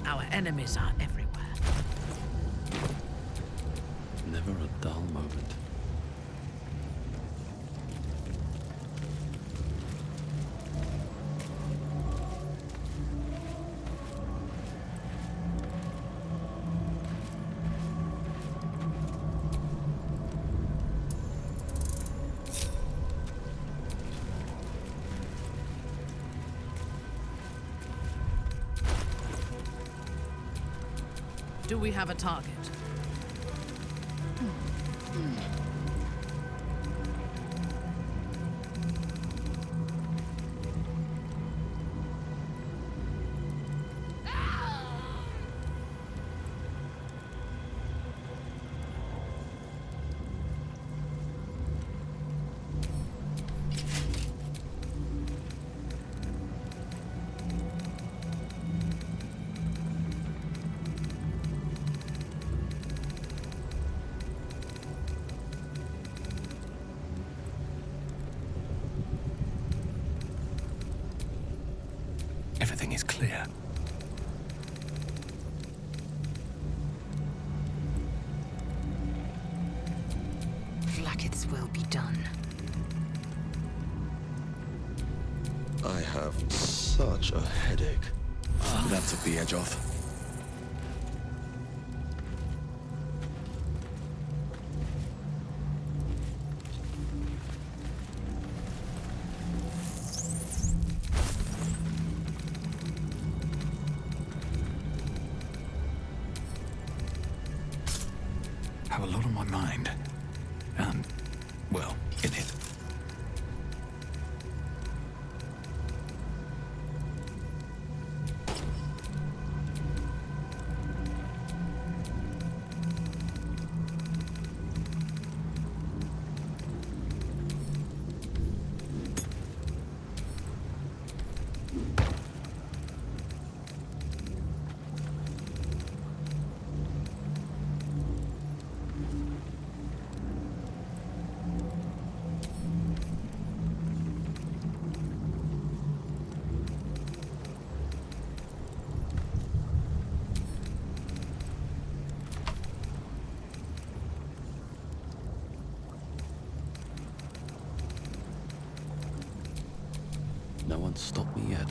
Our enemies are everywhere. Never a dull moment. Do we have a target? Everything is clear. Flackett's will be done. I have such a headache. That took the edge off. Have a lot on my mind. Well, in it. No one's stopped me yet.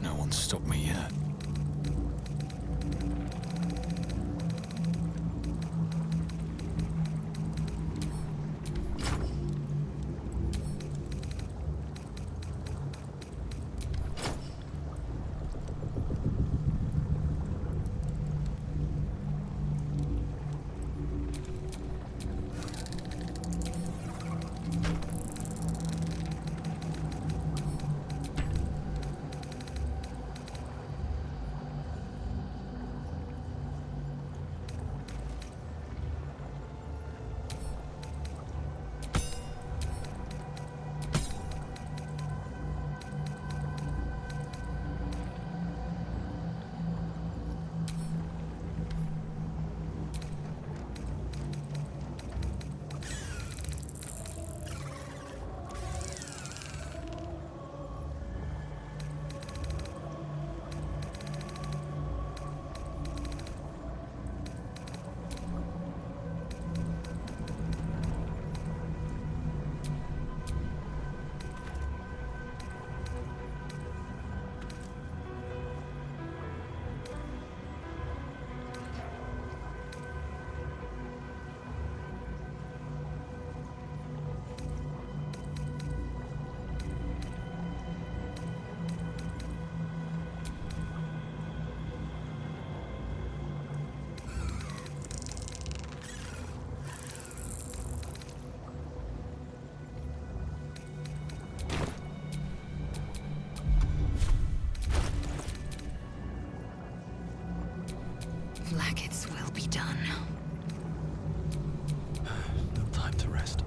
No one's stopped me yet. Flacket's will be done. No time to rest.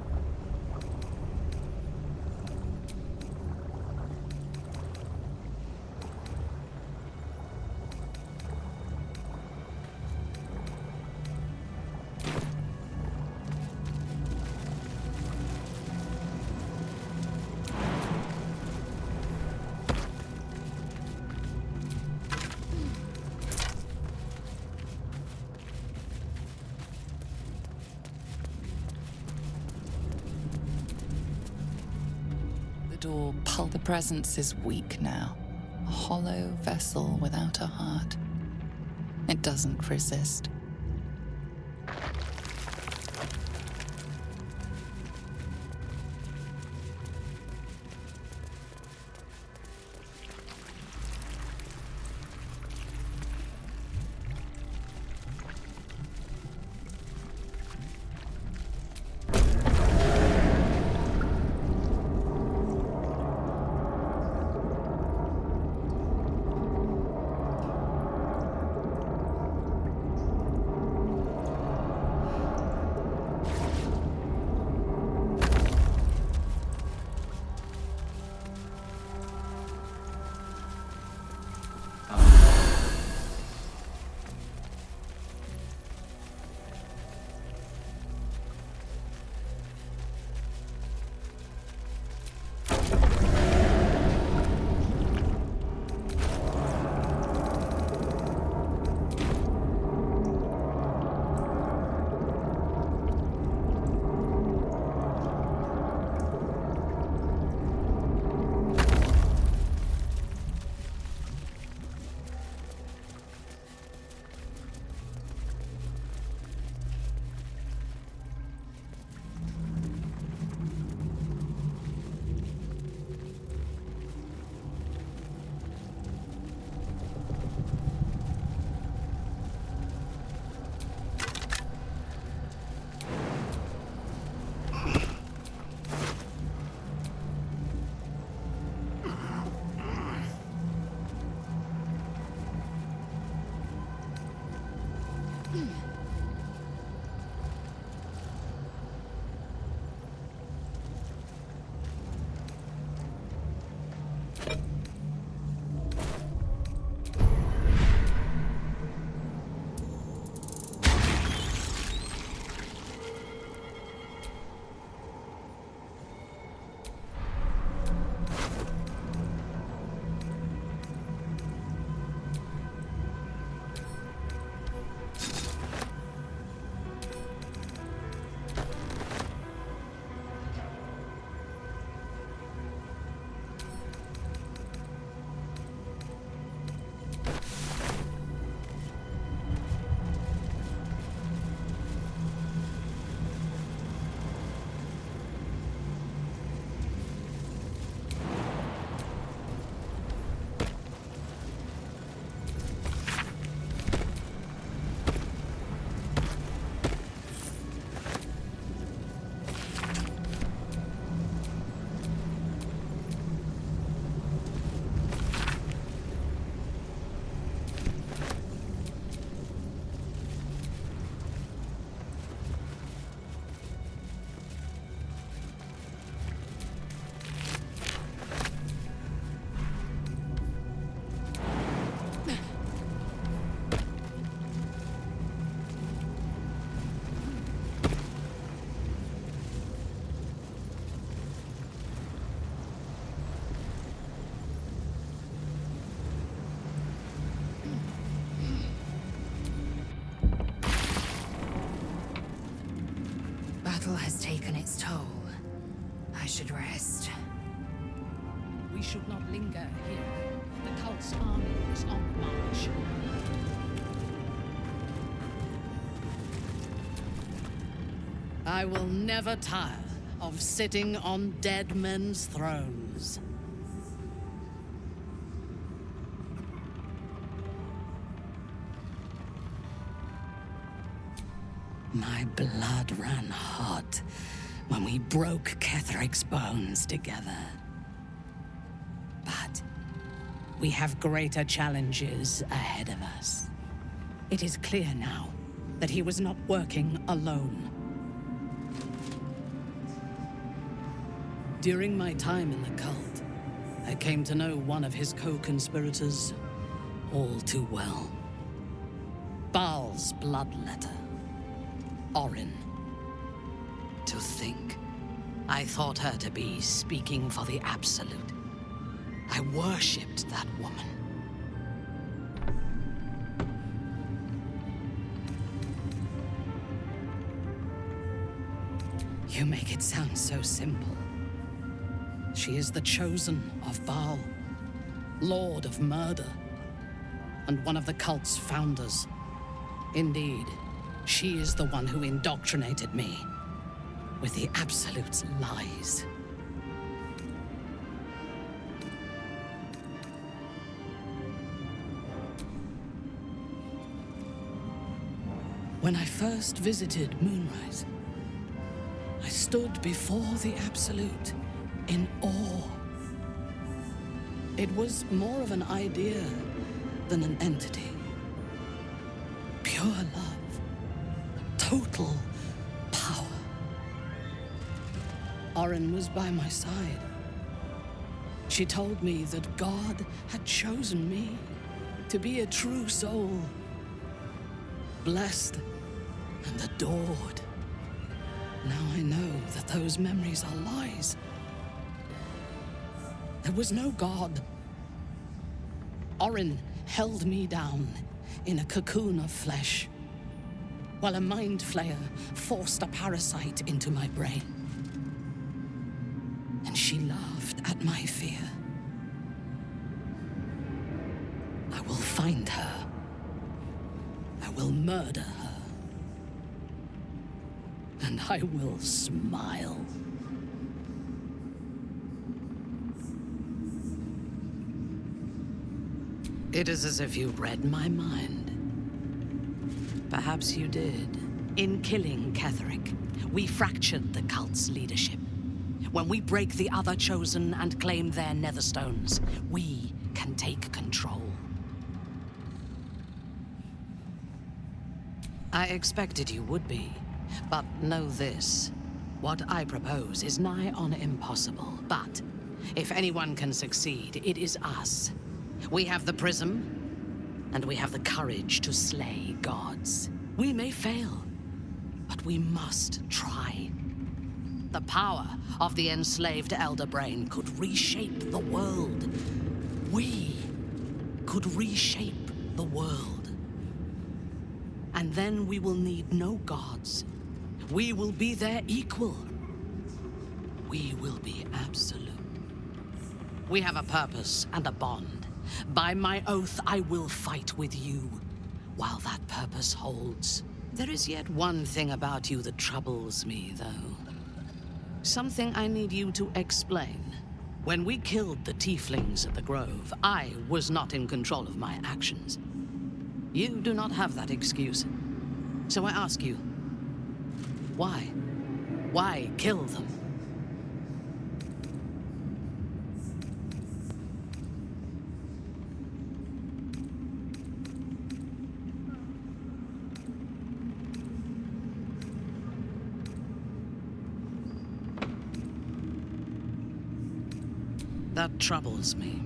The presence is weak now. A hollow vessel without a heart. It doesn't resist. Has taken its toll. I should rest. We should not linger here. The cult's army is on the march. I will never tire of sitting on dead men's thrones. My blood ran hot when we broke Ketheric's bones together. But we have greater challenges ahead of us. It is clear now that he was not working alone. During my time in the cult, I came to know one of his co-conspirators all too well. Baal's bloodletter, Orin. To think, I thought her to be speaking for the Absolute. I worshipped that woman. You make it sound so simple. She is the chosen of Baal, Lord of Murder, and one of the cult's founders. Indeed, she is the one who indoctrinated me with the Absolute's lies. When I first visited Moonrise, I stood before the Absolute in awe. It was more of an idea than an entity. Pure love. Total power. Orin was by my side. She told me that God had chosen me to be a true soul. Blessed and adored. Now I know that those memories are lies. There was no God. Orin held me down in a cocoon of flesh, while a mind flayer forced a parasite into my brain. And she laughed at my fear. I will find her. I will murder her. And I will smile. It is as if you read my mind. Perhaps you did. In killing Ketheric, we fractured the cult's leadership. When we break the other chosen and claim their netherstones, we can take control. I expected you would be, but know this. What I propose is nigh on impossible, but if anyone can succeed, it is us. We have the prism, and we have the courage to slay gods. We may fail, but we must try. The power of the enslaved Elder Brain could reshape the world. We could reshape the world. And then we will need no gods. We will be their equal. We will be absolute. We have a purpose and a bond. By my oath, I will fight with you while that purpose holds. There is yet one thing about you that troubles me, though. Something I need you to explain. When we killed the tieflings at the Grove, I was not in control of my actions. You do not have that excuse. So I ask you, why? Why kill them? That troubles me.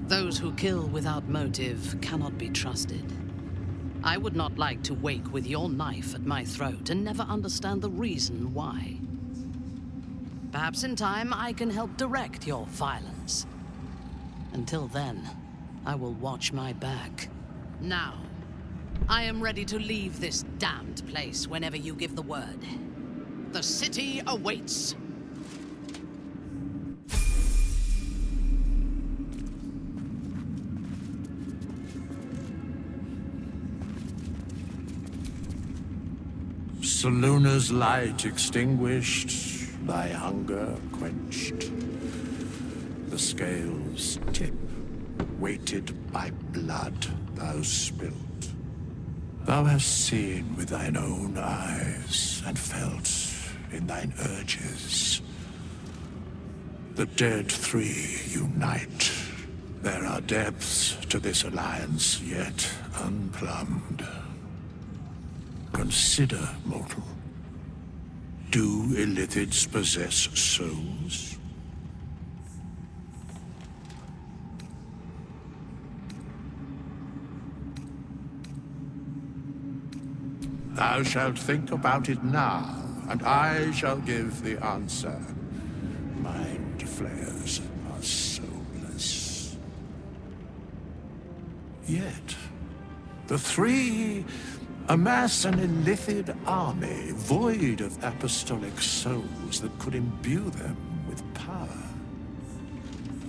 Those who kill without motive cannot be trusted. I would not like to wake with your knife at my throat and never understand the reason why. Perhaps in time I can help direct your violence. Until then, I will watch my back. Now, I am ready to leave this damned place whenever you give the word. The city awaits. Seluna's light extinguished, thy hunger quenched. The scales tip, weighted by blood thou spilt. Thou hast seen with thine own eyes, and felt in thine urges. The dead three unite, There are depths to this alliance yet unplumbed. Consider, mortal. Do illithids possess souls? Thou shalt think about it now, and I shall give the answer. Mind flayers are soulless. Yet, the three amass an illithid army void of apostolic souls that could imbue them with power.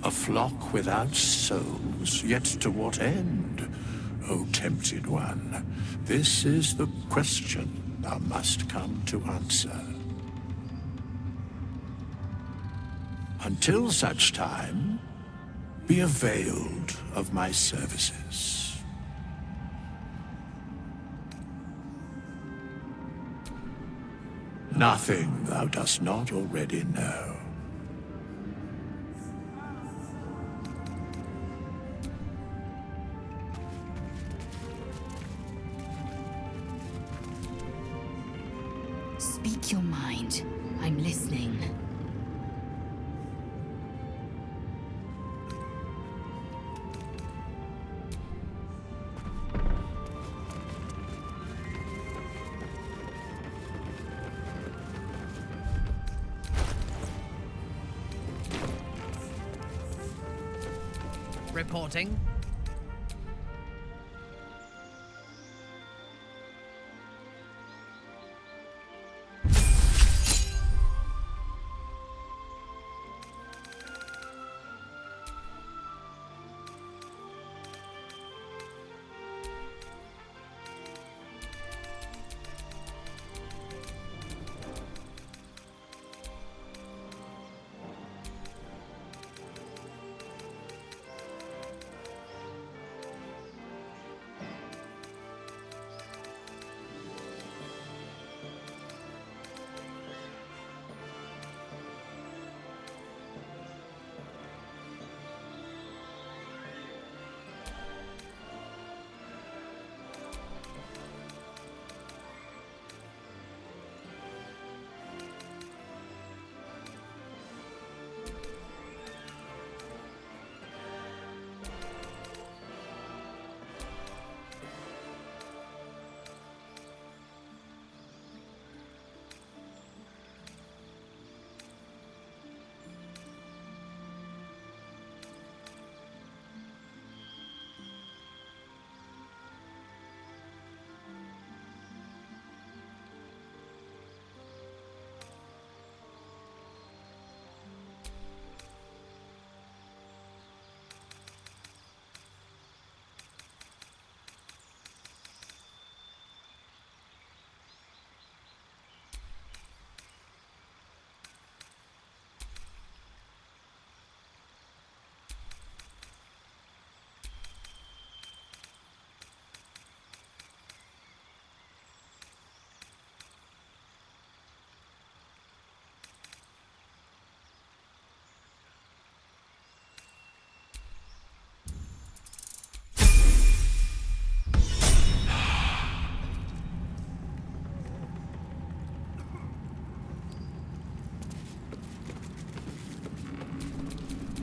A flock without souls, yet to what end, O tempted one? This is the question thou must come to answer. Until such time, be availed of my services. Nothing thou dost not already know. Speak your mind. I'm listening. Reporting.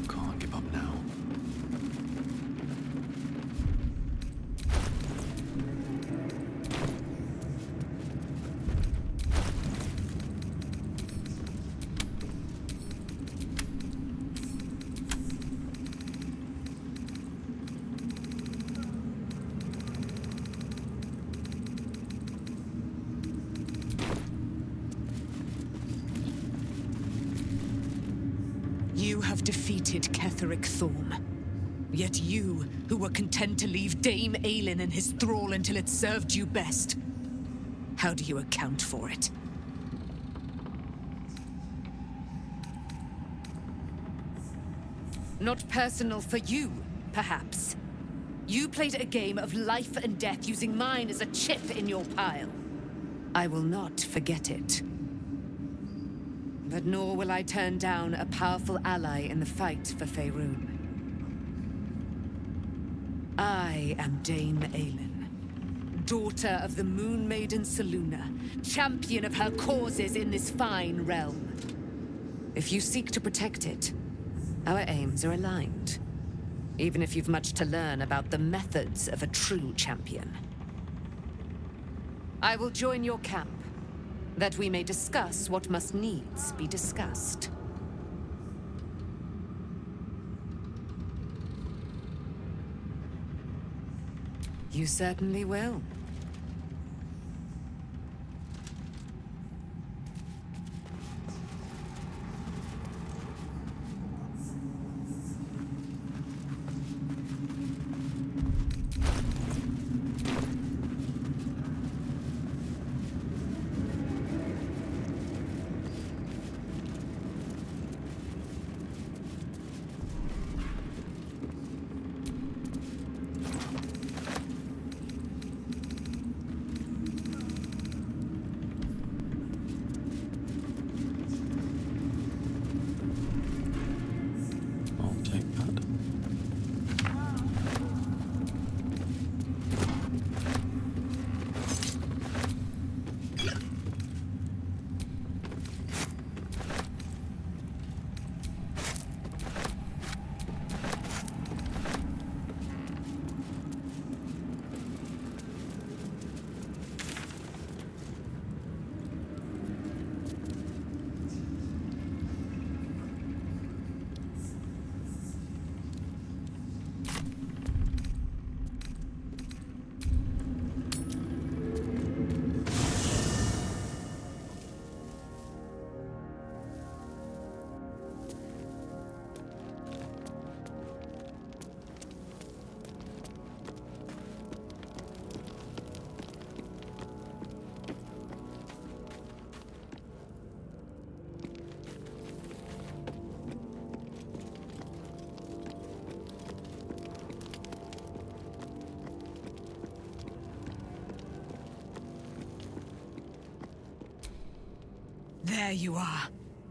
Can't give up now. You have defeated Ketheric Thorm. Yet you, who were content to leave Dame Aelin in his thrall until it served you best. How do you account for it? Not personal for you, perhaps. You played a game of life and death using mine as a chip in your pile. I will not forget it. But nor will I turn down a powerful ally in the fight for Faerun. I am Dame Aelin, daughter of the Moon Maiden Selûne, champion of her causes in this fine realm. If you seek to protect it, our aims are aligned. Even if you've much to learn about the methods of a true champion. I will join your camp, that we may discuss what must needs be discussed. You certainly will. I'll take that. There you are.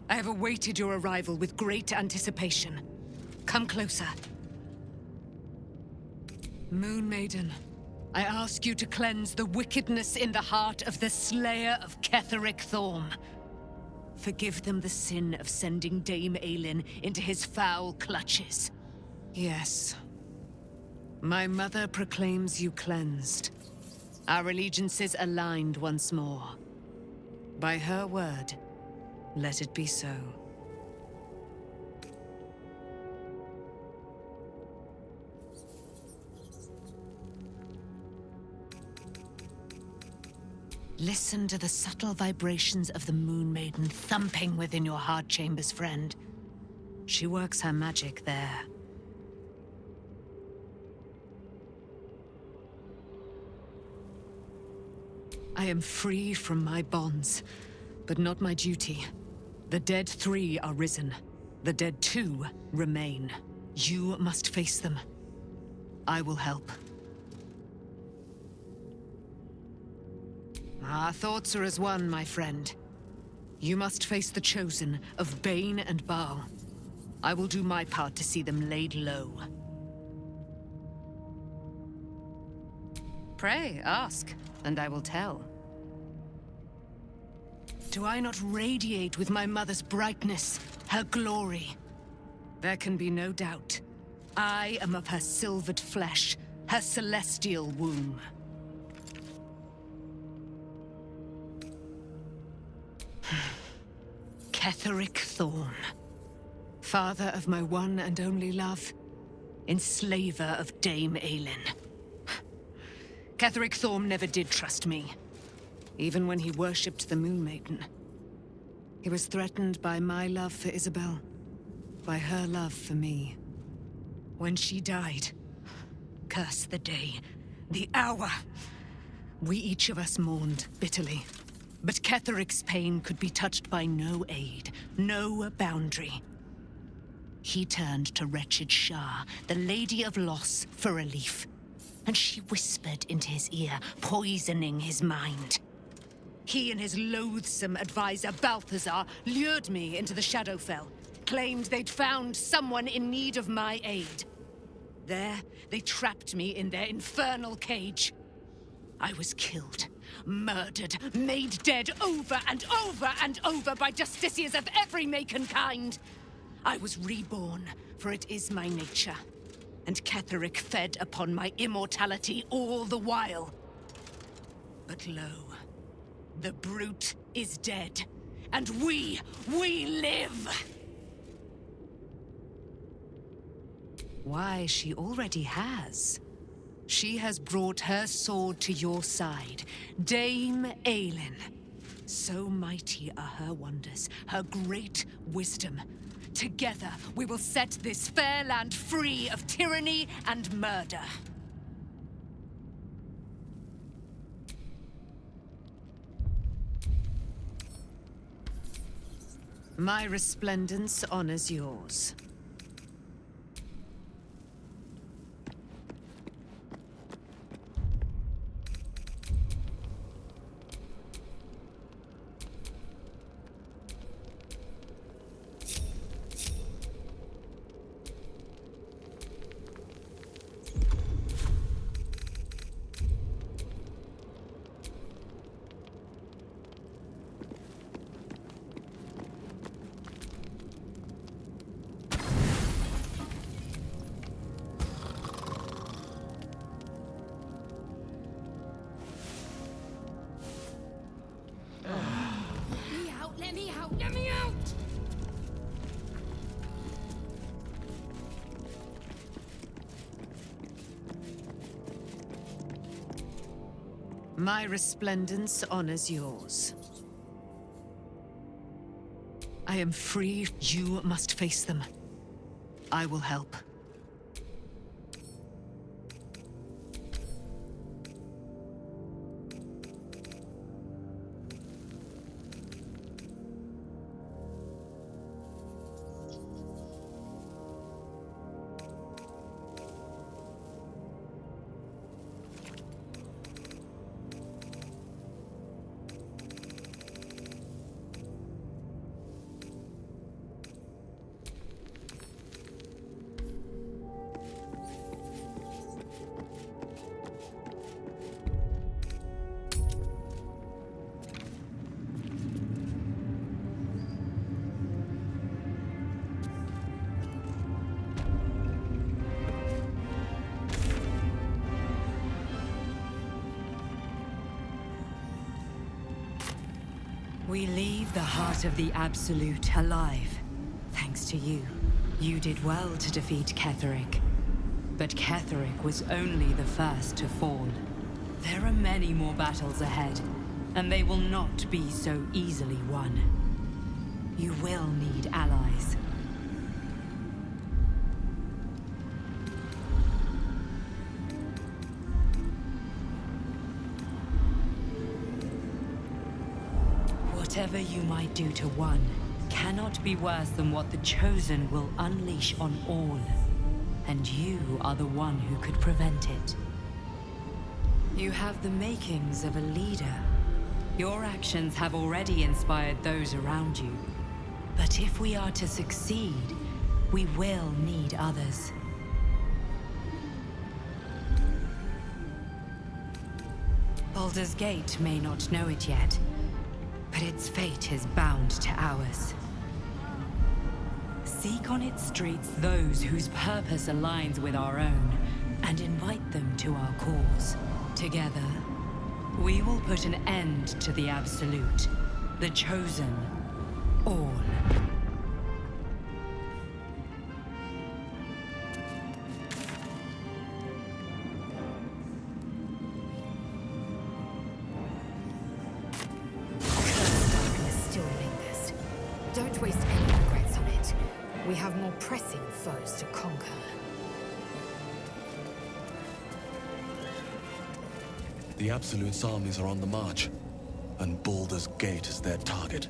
I have awaited your arrival with great anticipation. Come closer. Moon Maiden, I ask you to cleanse the wickedness in the heart of the Slayer of Ketheric Thorm. Forgive them the sin of sending Dame Aelin into his foul clutches. Yes. My mother proclaims you cleansed. Our allegiances aligned once more. By her word, let it be so. Listen to the subtle vibrations of the Moon Maiden thumping within your heart chambers, friend. She works her magic there. I am free from my bonds, but not my duty. The dead 3 are risen. The dead 2 remain. You must face them. I will help. Our thoughts are as one, my friend. You must face the Chosen of Bane and Baal. I will do my part to see them laid low. Pray, ask, and I will tell. Do I not radiate with my mother's brightness, her glory? There can be no doubt. I am of her silvered flesh, her celestial womb. Ketheric Thorm, father of my one and only love, enslaver of Dame Aelin. Ketheric Thorm never did trust me. Even when he worshipped the Moon Maiden. He was threatened by my love for Isabel, by her love for me. When she died, curse the day, the hour, we each of us mourned bitterly. But Ketheric's pain could be touched by no aid, no boundary. He turned to wretched Shah, the Lady of Loss, for relief. And she whispered into his ear, poisoning his mind. He and his loathsome advisor, Balthazar, lured me into the Shadowfell, claimed they'd found someone in need of my aid. There, they trapped me in their infernal cage. I was killed, murdered, made dead over and over and over by justiciars of every make and kind. I was reborn, for it is my nature. And Ketheric fed upon my immortality all the while. But lo, the brute is dead, and we live! Why, she already has. She has brought her sword to your side, Dame Aelin. So mighty are her wonders, her great wisdom. Together, we will set this fair land free of tyranny and murder. My resplendence honors yours. Let me out! My resplendence honors yours. I am free. You must face them. I will help. We leave the heart of the Absolute alive. Thanks to you. You did well to defeat Ketheric. But Ketheric was only the first to fall. There are many more battles ahead, and they will not be so easily won. You will need allies. Whatever you might do to one cannot be worse than what the Chosen will unleash on all. And you are the one who could prevent it. You have the makings of a leader. Your actions have already inspired those around you. But if we are to succeed, we will need others. Baldur's Gate may not know it yet, but its fate is bound to ours. Seek on its streets those whose purpose aligns with our own, and invite them to our cause. Together, we will put an end to the Absolute, the Chosen, all. Don't waste any regrets on it. We have more pressing foes to conquer. The Absolute's armies are on the march, and Baldur's Gate is their target.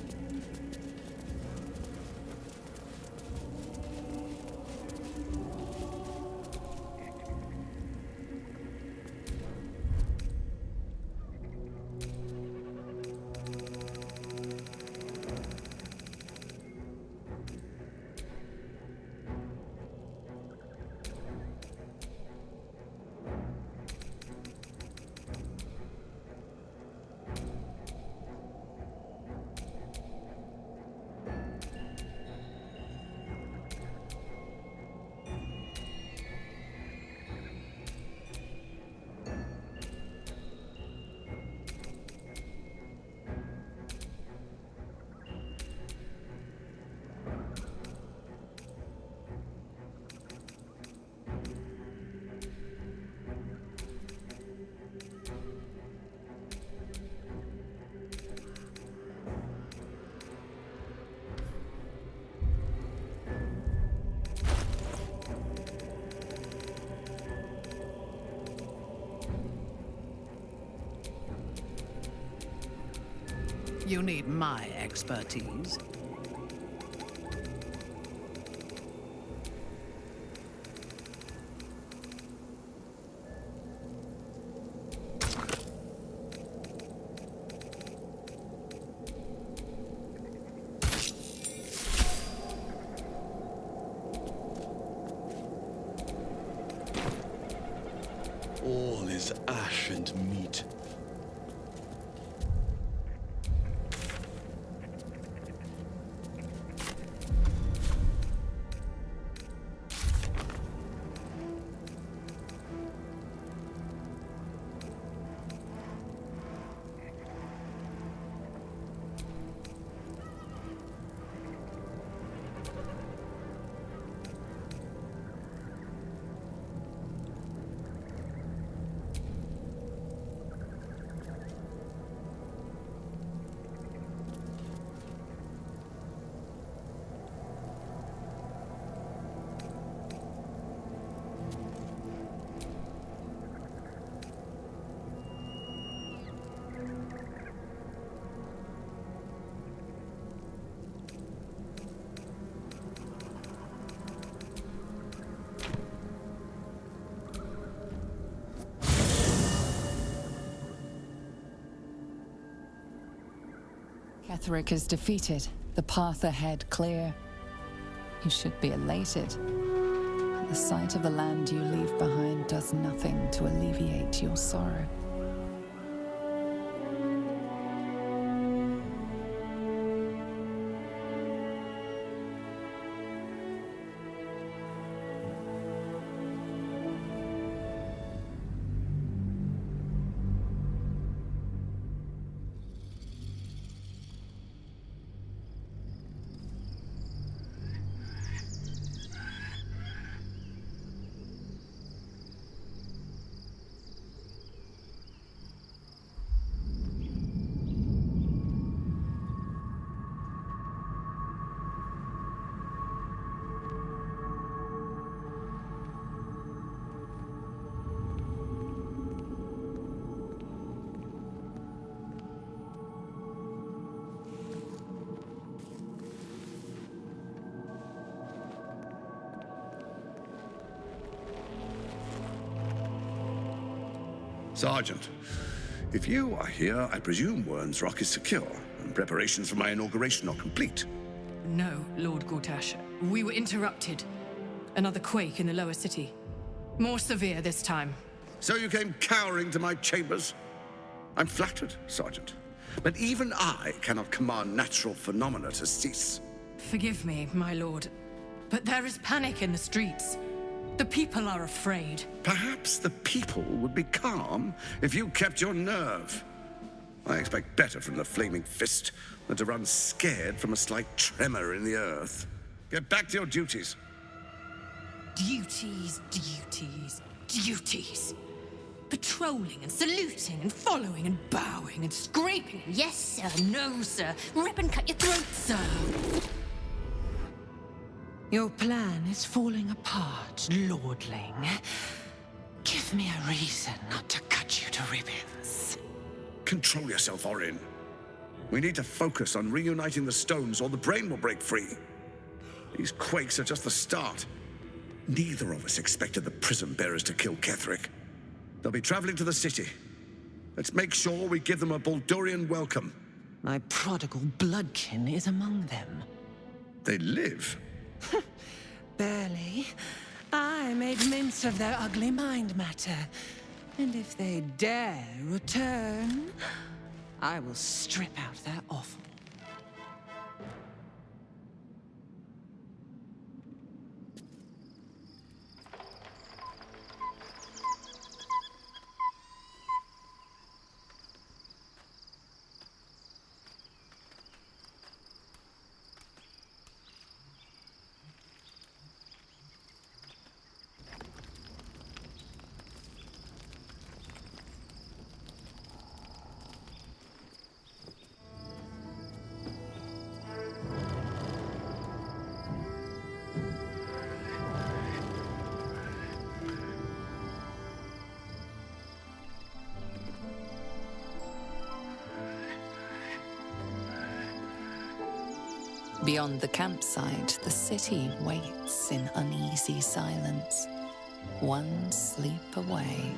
you need my expertise. All is ash and meat. Ketheric is defeated, the path ahead clear. You should be elated. The sight of the land you leave behind does nothing to alleviate your sorrow. Sergeant, if you are here, I presume Wern's Rock is secure, and preparations for my inauguration are complete. No, Lord Gortash. We were interrupted. Another quake in the lower city. More severe this time. So you came cowering to my chambers? I'm flattered, Sergeant. But even I cannot command natural phenomena to cease. Forgive me, my lord, but there is panic in the streets. The people are afraid. Perhaps the people would be calm if you kept your nerve. I expect better from the Flaming Fist than to run scared from a slight tremor in the earth. Get back to your duties. Duties, duties, duties. Patrolling and saluting and following and bowing and scraping. Yes, sir. No, sir. Rip and cut your throat, sir. Your plan is falling apart, lordling. Give me a reason not to cut you to ribbons. Control yourself, Orin. We need to focus on reuniting the stones or the brain will break free. These quakes are just the start. Neither of us expected the prison bearers to kill Ketheric. They'll be traveling to the city. Let's make sure we give them a Baldurian welcome. My prodigal bloodkin is among them. They live. Barely. I made mince of their ugly mind matter. And if they dare return, I will strip out their offal. Beyond the campsite, the city waits in uneasy silence, one sleep away.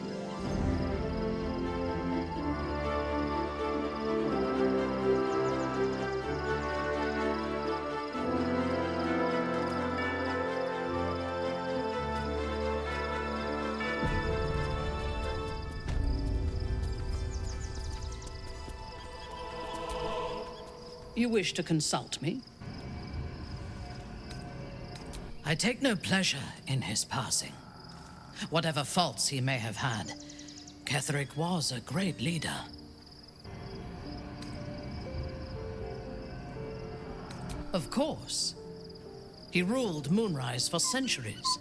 You wish to consult me? I take no pleasure in his passing. Whatever faults he may have had, Ketheric was a great leader. Of course. He ruled Moonrise for centuries.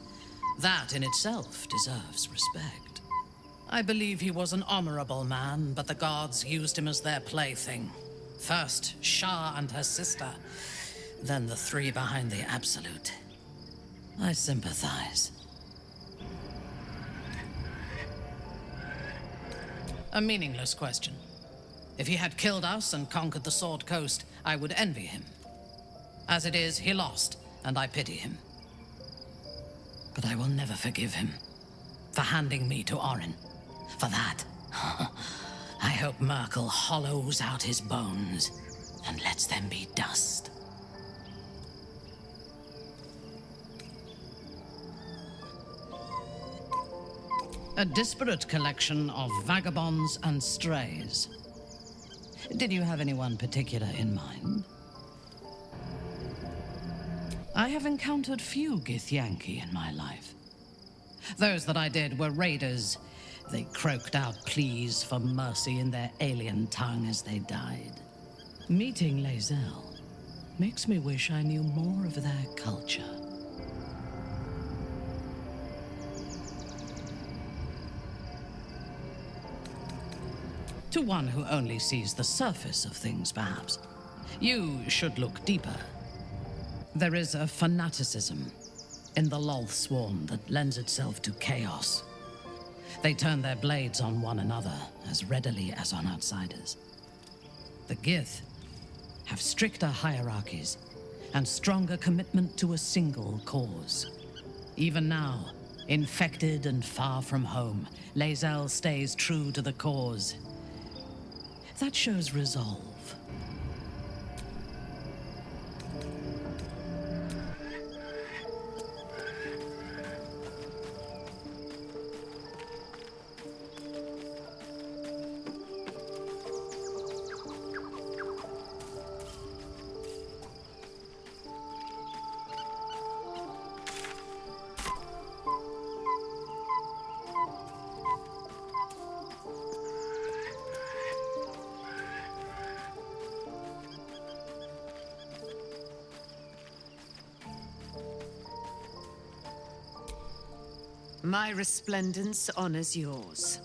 That in itself deserves respect. I believe he was an honorable man, but the gods used him as their plaything. First, Shah and her sister, then the three behind the Absolute. I sympathize. A meaningless question. If he had killed us and conquered the Sword Coast, I would envy him. As it is, he lost, and I pity him. But I will never forgive him for handing me to Orin. For that, I hope Merkel hollows out his bones and lets them be dust. A disparate collection of vagabonds and strays. Did you have anyone particular in mind? I have encountered few Githyanki in my life. Those that I did were raiders. They croaked out pleas for mercy in their alien tongue as they died. Meeting Lae'zel makes me wish I knew more of their culture. To one who only sees the surface of things, perhaps, you should look deeper. There is a fanaticism in the Lolth Swarm that lends itself to chaos. They turn their blades on one another as readily as on outsiders. The Gith have stricter hierarchies and stronger commitment to a single cause. Even now, infected and far from home, Lae'zel stays true to the cause. That shows resolve. My resplendence honors yours.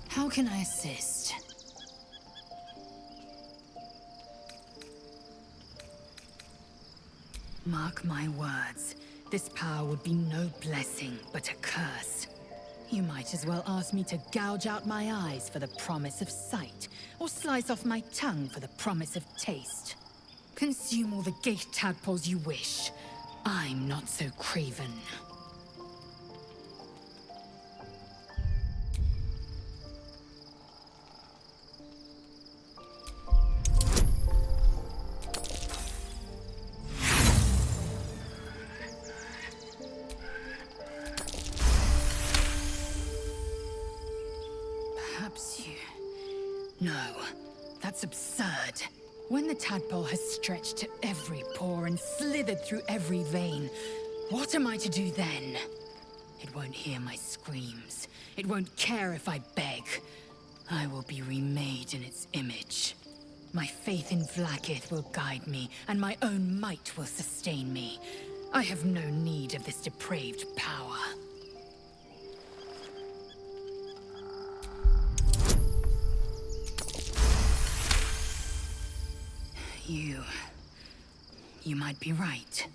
How can I assist? Mark my words, this power would be no blessing, but a curse. You might as well ask me to gouge out my eyes for the promise of sight, or slice off my tongue for the promise of taste. Consume all the gate tadpoles you wish. I'm not so craven. No, that's absurd. When the tadpole has stretched to every pore and slithered through every vein, what am I to do then? It won't hear my screams. It won't care if I beg. I will be remade in its image. My faith in Vlaakith will guide me, and my own might will sustain me. I have no need of this depraved power. You might be right.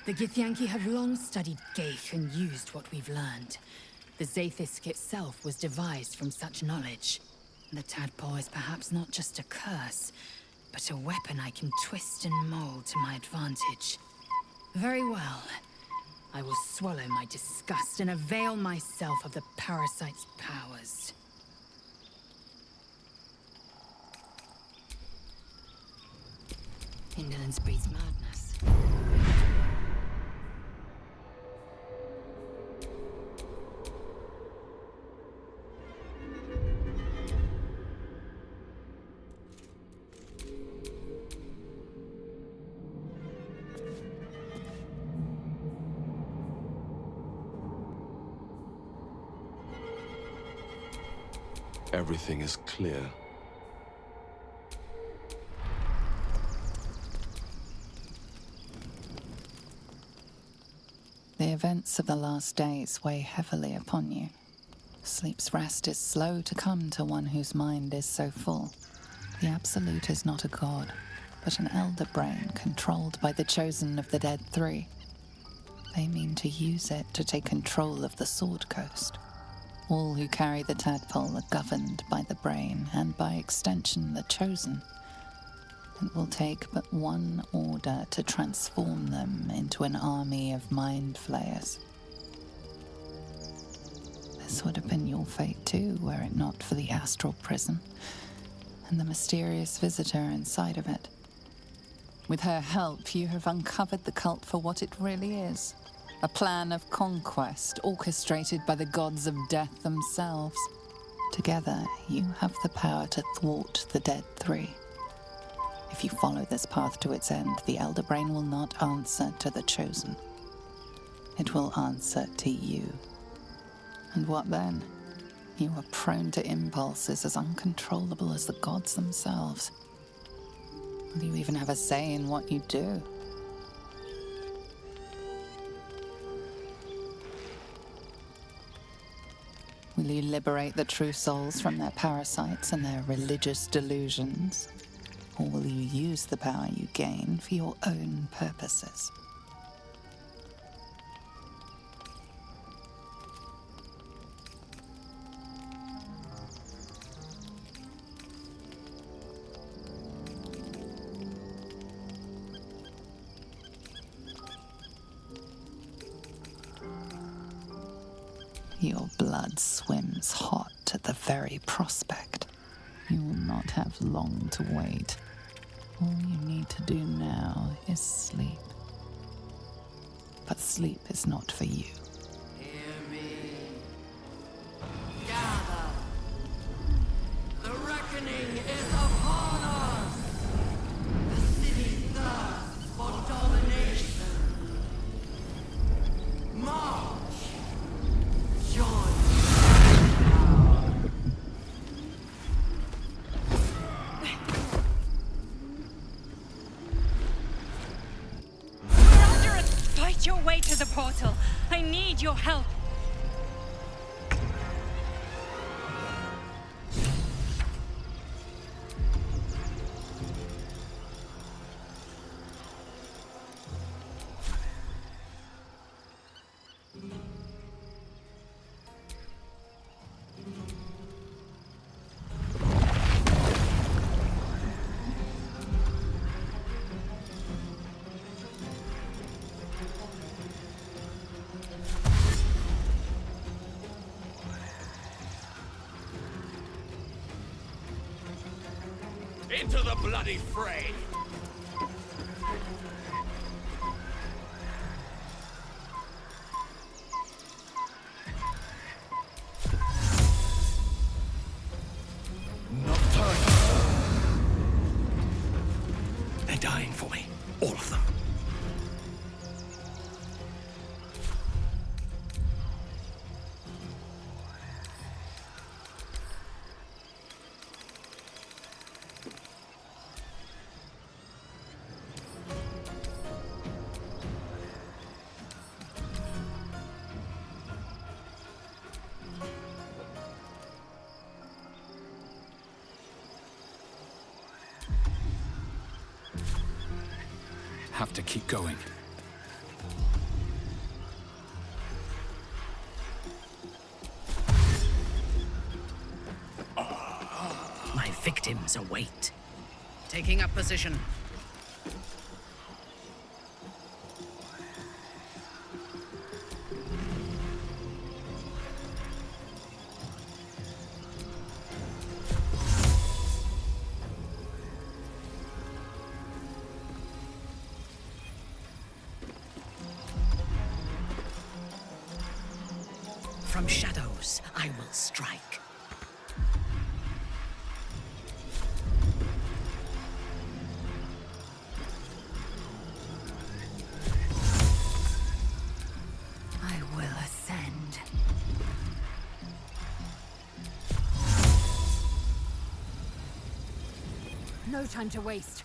The Githyanki have long studied Gate and used what we've learned. The Zaithisk itself was devised from such knowledge. The tadpole is perhaps not just a curse, but a weapon I can twist and mold to my advantage. Very well. I will swallow my disgust and avail myself of the parasite's powers. Indolence breeds madness. Everything is clear. The events of the last days weigh heavily upon you. Sleep's rest is slow to come to one whose mind is so full. The Absolute is not a god, but an elder brain controlled by the chosen of the Dead Three. They mean to use it to take control of the Sword Coast. All who carry the tadpole are governed by the brain, and by extension the chosen. It will take but one order to transform them into an army of mind flayers. This would have been your fate too, were it not for the astral prison and the mysterious visitor inside of it. With her help, you have uncovered the cult for what it really is. A plan of conquest orchestrated by the gods of death themselves. Together, you have the power to thwart the Dead Three. If you follow this path to its end, the Elder Brain will not answer to the Chosen. It will answer to you. And what then? You are prone to impulses as uncontrollable as the gods themselves. Will you even have a say in what you do? Will you liberate the true souls from their parasites and their religious delusions? Or will you use the power you gain for your own purposes? Your blood swims hot at the very prospect. You will not have long to wait. All you need to do now is sleep. But sleep is not for you. Hear me. Gather. The reckoning is upon us. The city thirsts for domination. March. Join. Fight your way to the portal. I need your help. Into the bloody fray! They're dying for me. All of them. have to keep going. My victims await. Taking up position. From shadows, I will strike. I will ascend. No time to waste.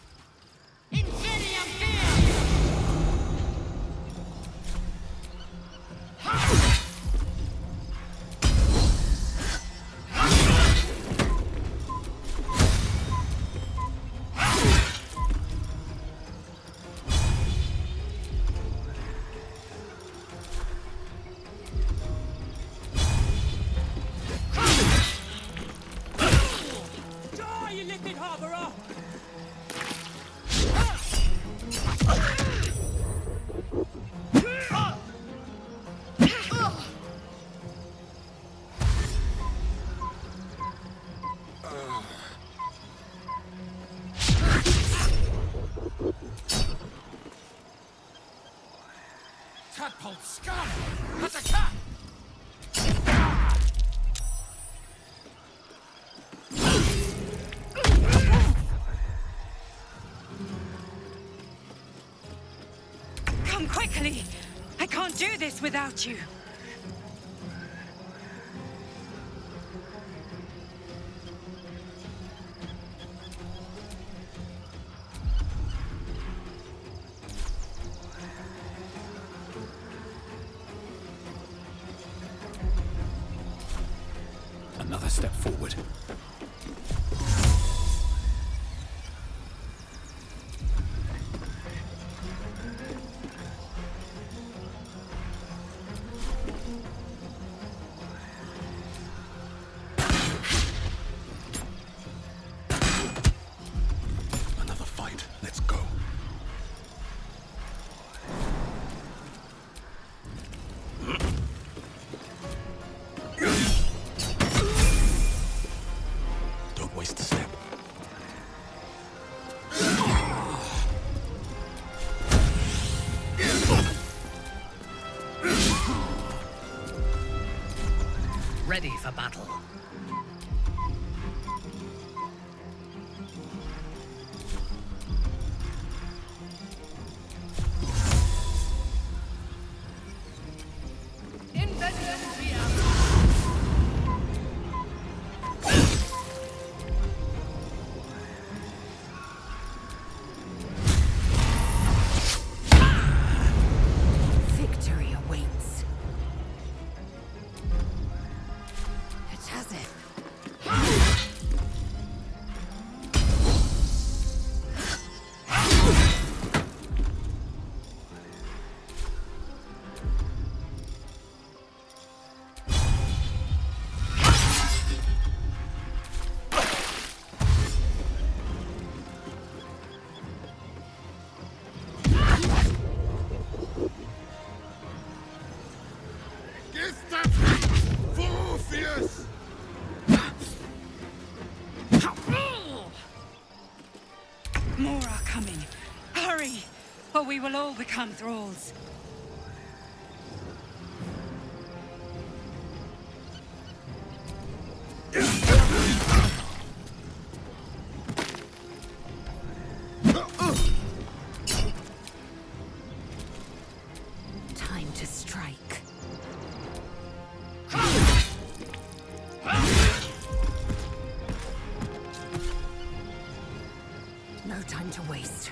Tadpole scum! Attack! Come quickly! I can't do this without you! Another step forward. Another fight. Let's go. Don't waste a step. Ready for battle. Victory awaits. It has it. More are coming. Hurry, or we will all become thralls. Time to strike. No time to waste.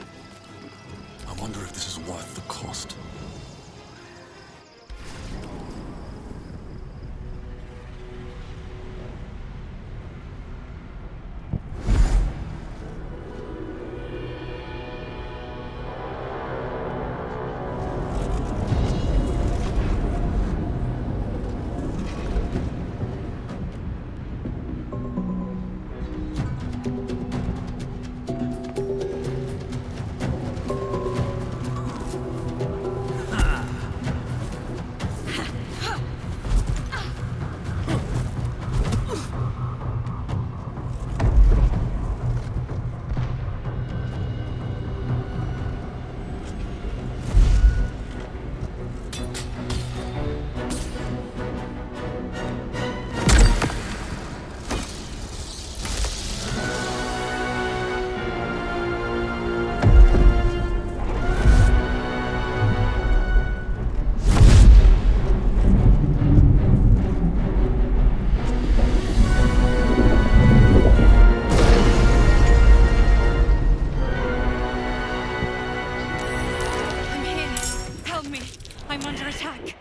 I wonder if this is worth the cost. I'm under attack!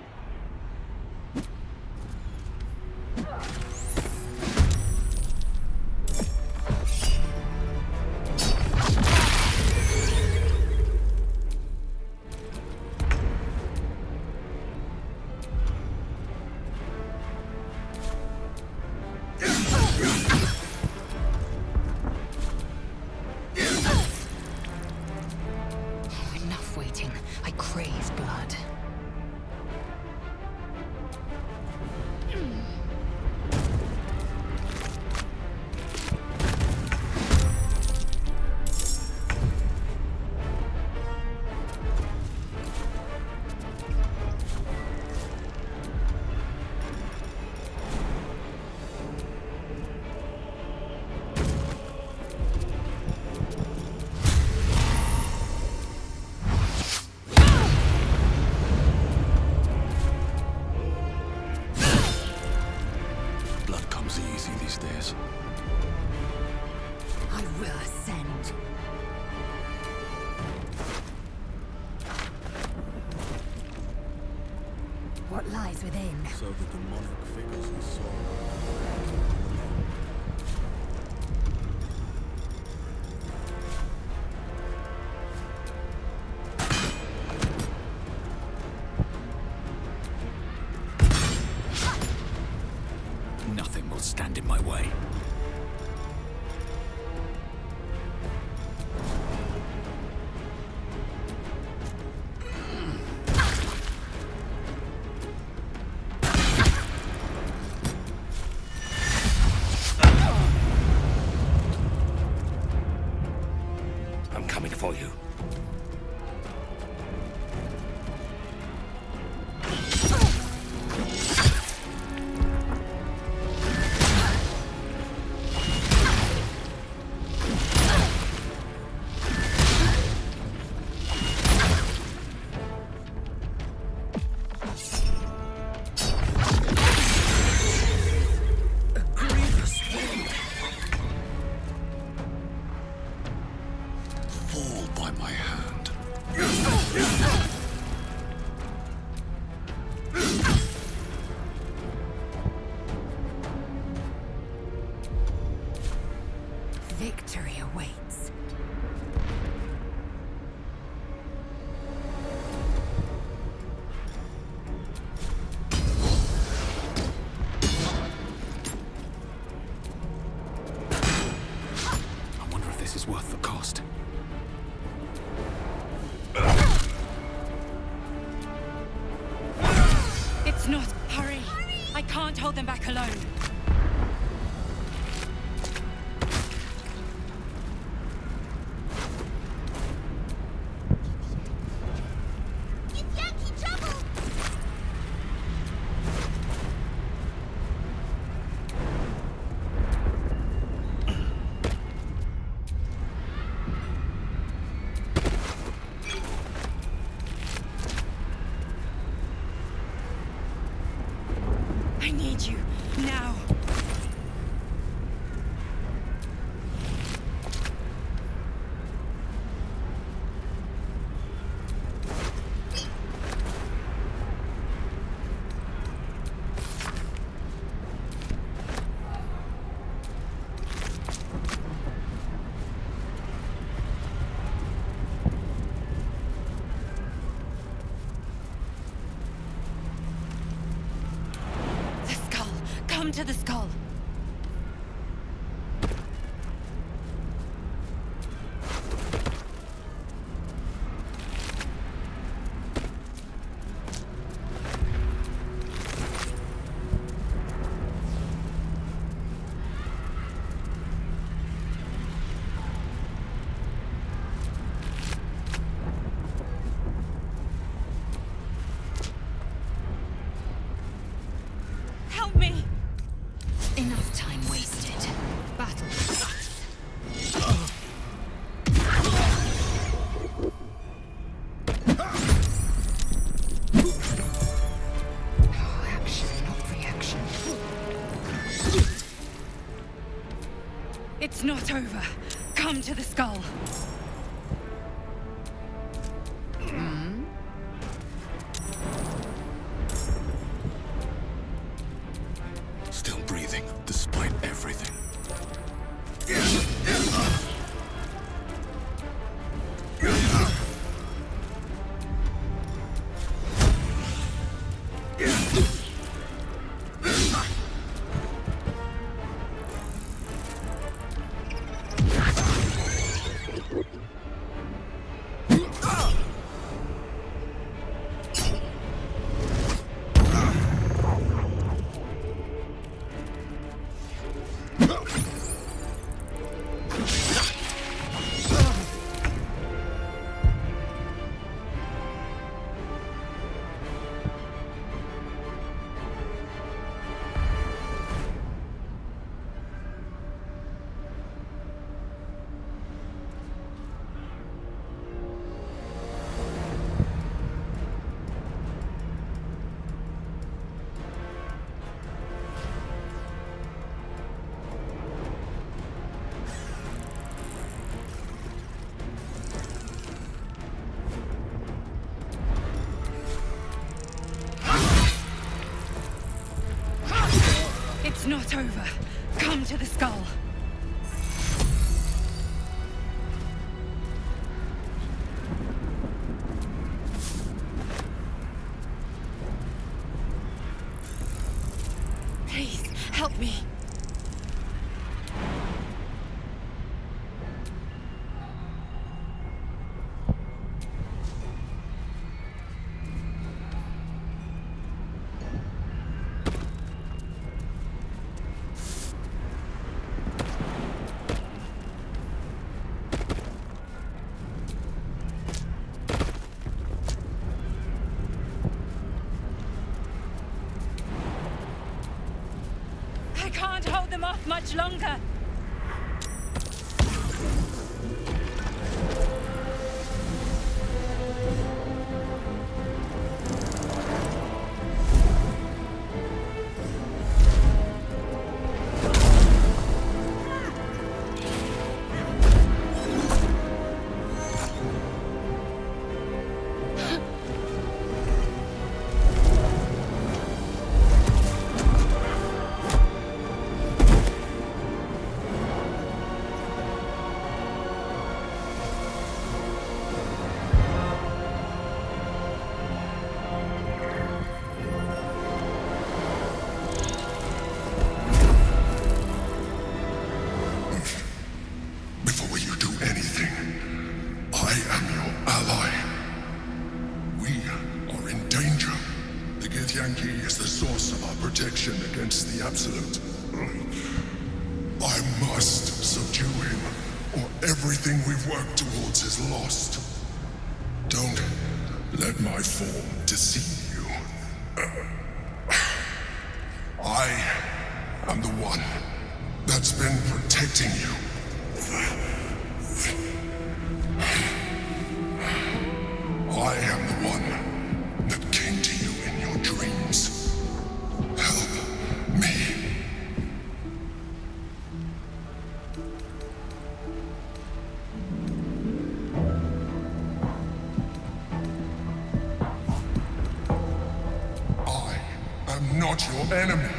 Enough waiting. I crave blood. Blood comes easy these days. I will ascend. What lies within? So the demonic figures we saw. Nothing will stand in my way. I'm coming for you. Fall by my hand. Victory awaits. I wonder if this is worth the cost. It's not! Hurry! I can't hold them back alone! I need you, now! The skull! Come to the skull! Help me! Enough time wasted. Battle. Action, not reaction. It's not over. Come to the skull. It's not over. Come to the skull. Please, help me. I can't hold them off much longer. Before you do anything, I am your ally. We are in danger. The Githyanki is the source of our protection against the Absolute. I must subdue him, or everything we've worked towards is lost. Don't let my form deceive you. I am the one that's been protecting you. I am the one that came to you in your dreams. Help me. I am not your enemy.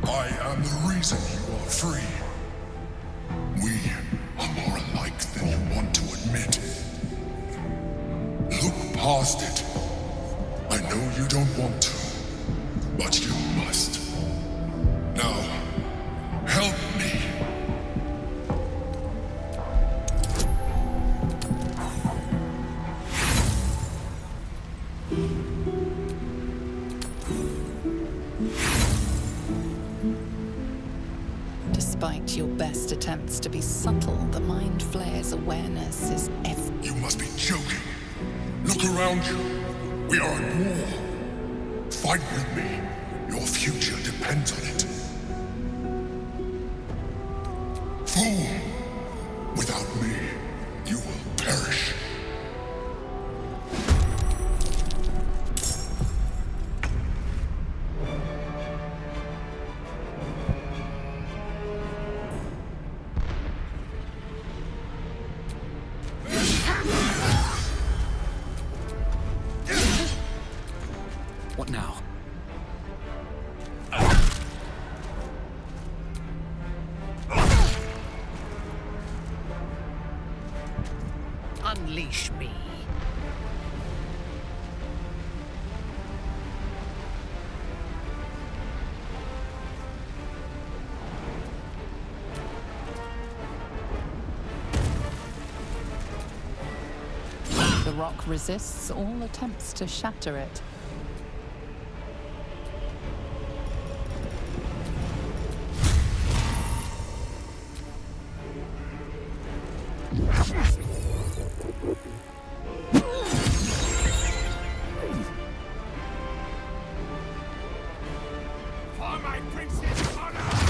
I am the reason you are free. We are more alike than you want to admit. Look past it. I know you don't want to, but you must. Now, help me. Despite your best attempts to be subtle, the Mind Flayer's awareness is everywhere. You must be joking. Look around you. We are at war. Fight with me. Your future depends on it. Fool! Without me, you will perish. What now? Unleash me. rock resists all attempts to shatter it. For my prince's honor!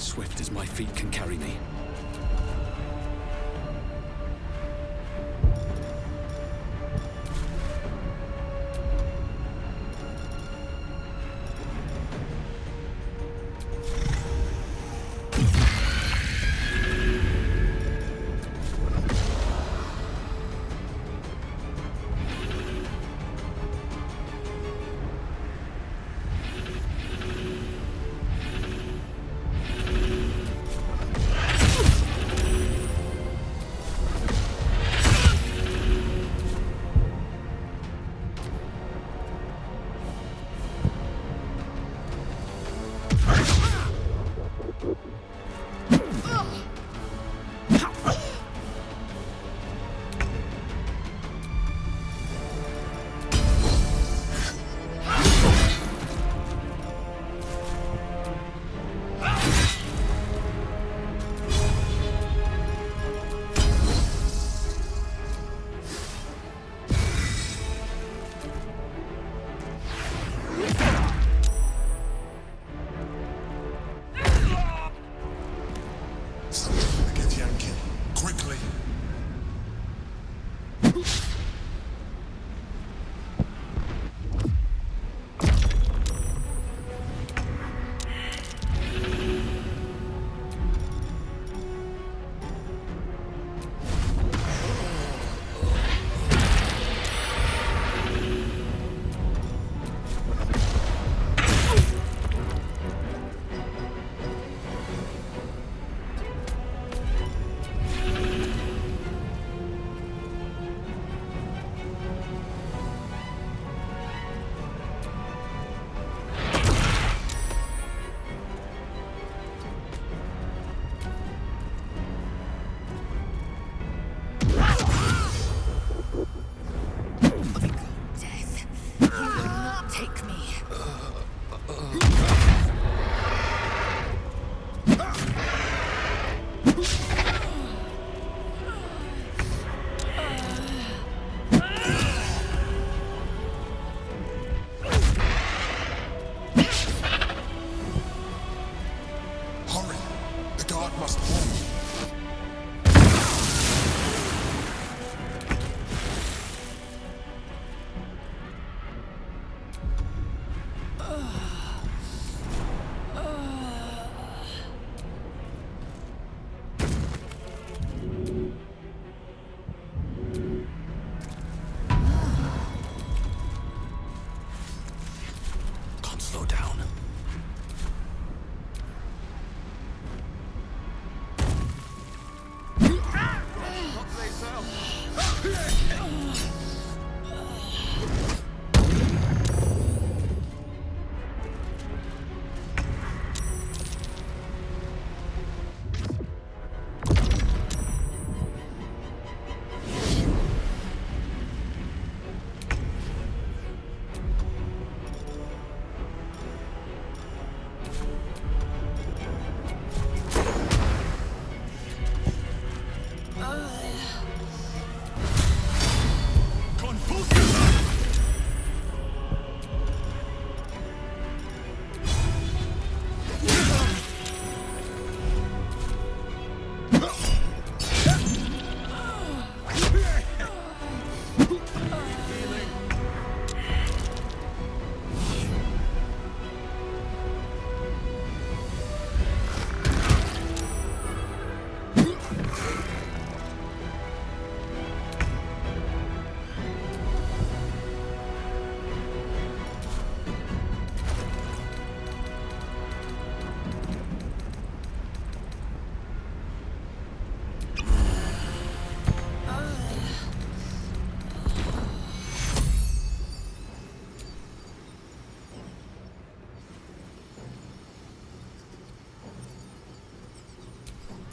Swift as my feet can carry me.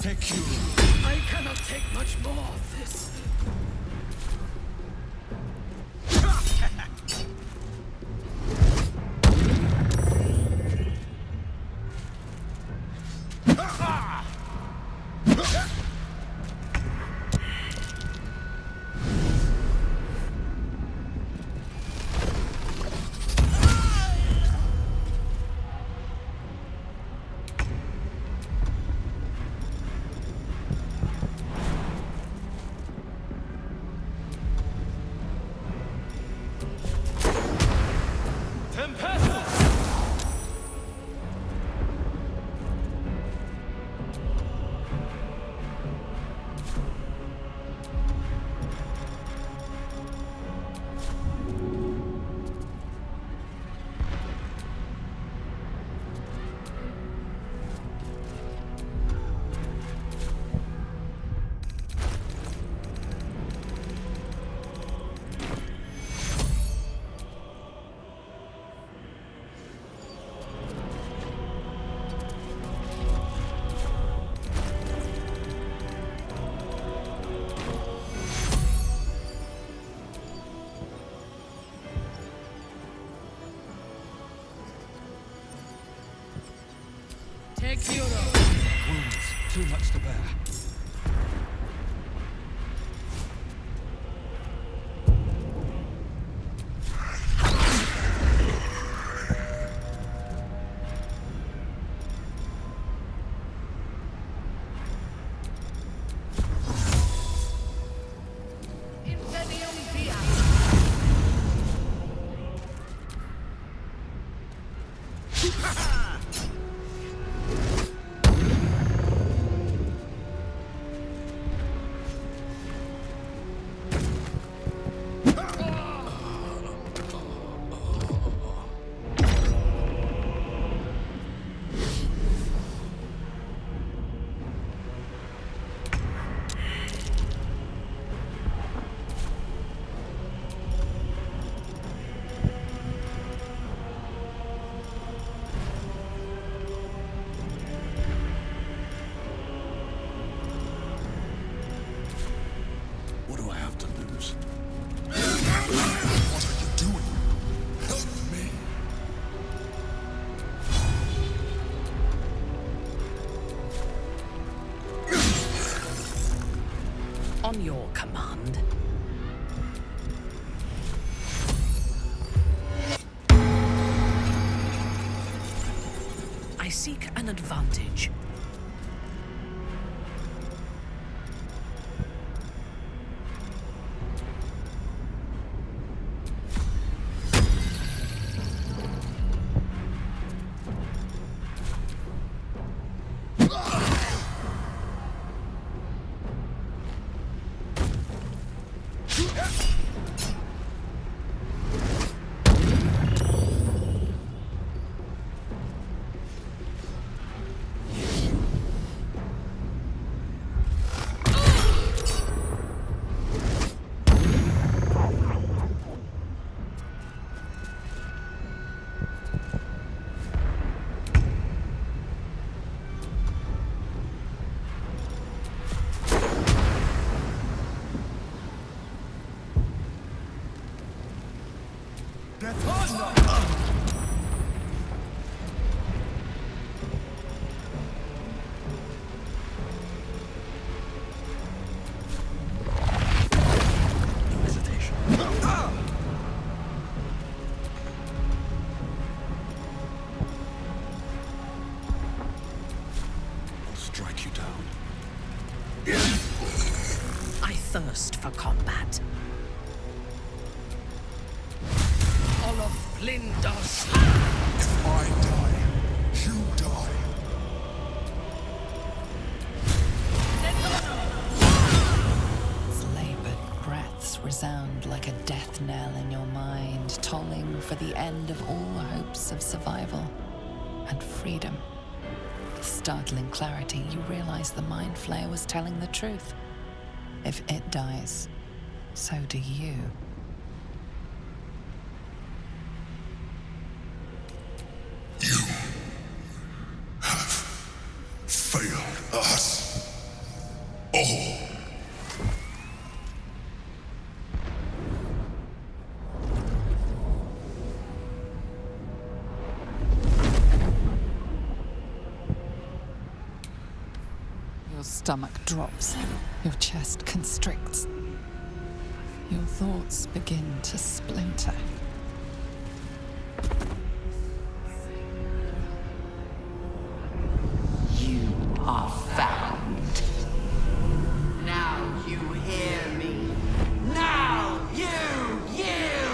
Take you. I cannot take much more of this. Wounds, too much to bear. What do I have to lose? What are you doing? Help me! On your command. I seek an advantage. Thirst for combat. Olaf Blinders. If I die, you die. His labored breaths resound like a death knell in your mind, tolling for the end of all hopes of survival and freedom. With startling clarity, you realize the Mind Flayer was telling the truth. If it dies, so do you. You have failed us all. Your stomach drops, your chest constricts. Your thoughts begin to splinter. You are found. Now you hear me. Now you yield!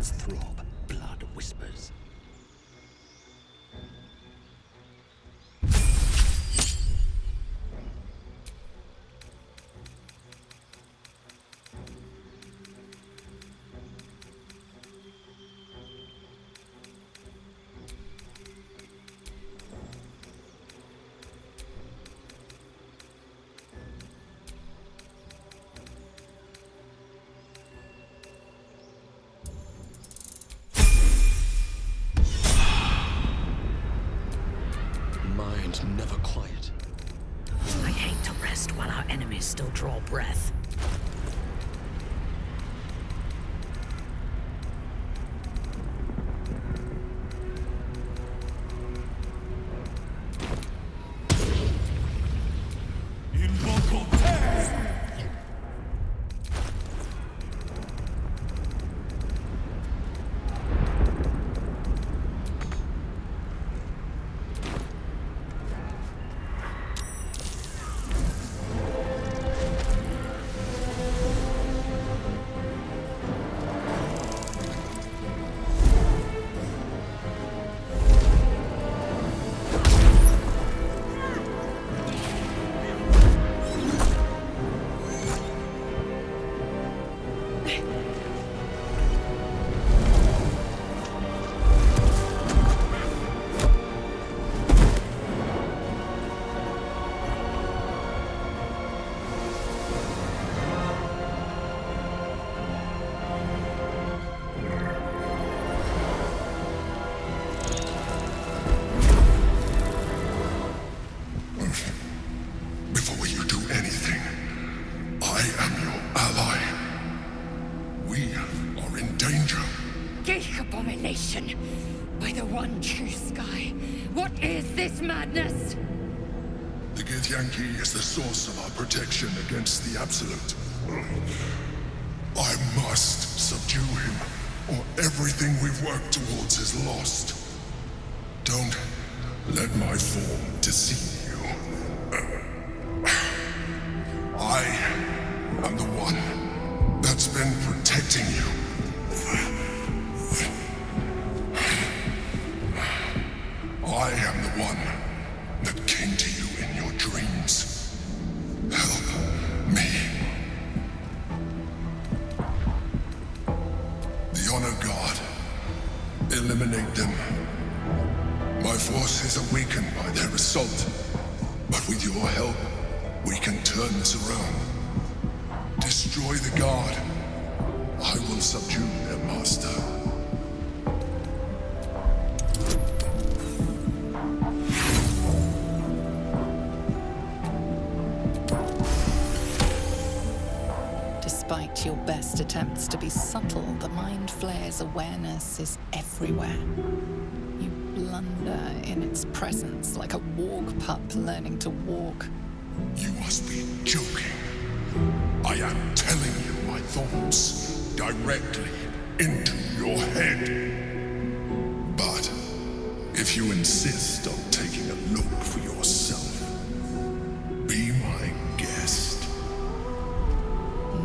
veins throb, blood whispers. Never quiet. I hate to rest while our enemies still draw breath. By the one true sky, what is this madness? The Githyanki is the source of our protection against the Absolute. I must subdue him, or everything we've worked towards is lost. Don't let my form deceive you. I am the one that's been protecting you. I am the one that came to you in your dreams. Help me. The Honor God. Eliminate them. My forces are weakened by their assault. But with your help, we can turn this around. Destroy the God. I will subdue their master. Despite your best attempts to be subtle, the Mind Flayer's awareness is everywhere. You blunder in its presence like a walk pup learning to walk. You must be joking. I am telling you my thoughts directly into your head. But if you insist on taking a look for yourself, be my guest.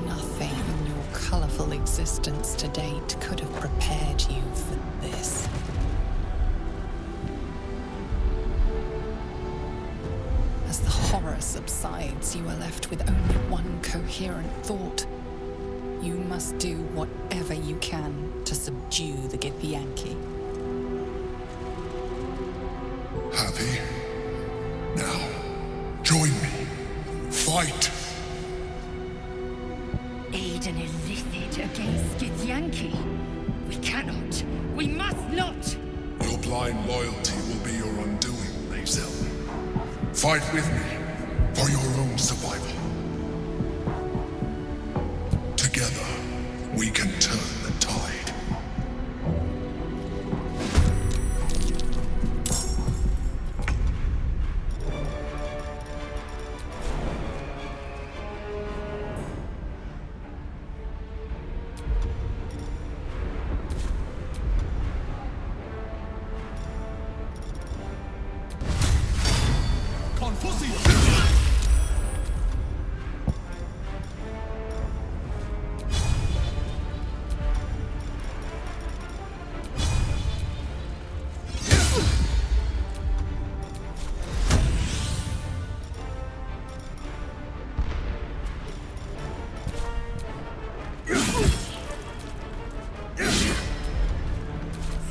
Nothing in your colorful existence to date could have prepared you for this. As the horror subsides, you are left with only one coherent thought. You must do whatever you can to subdue the Githyanki. Happy? Now, join me. Fight! Aid an illicit against Githyanki. We cannot. We must not! Your blind loyalty will be your undoing, Lae'zel. Fight with me, for your own survival. Together, we can turn the tide.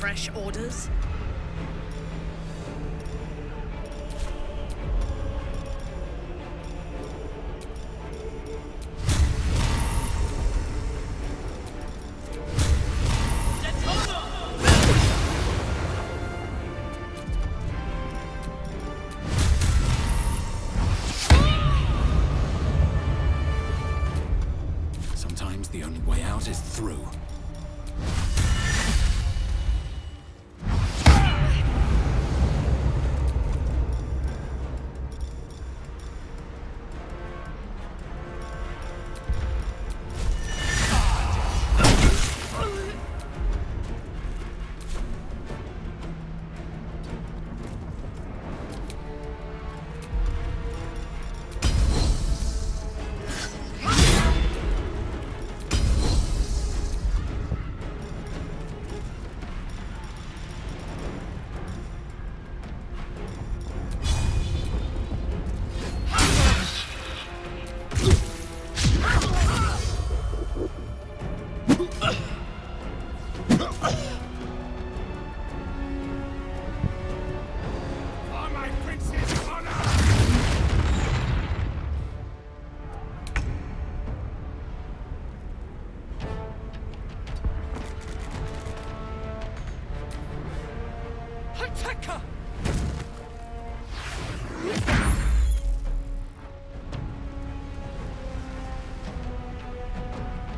fresh orders? Sometimes the only way out is through.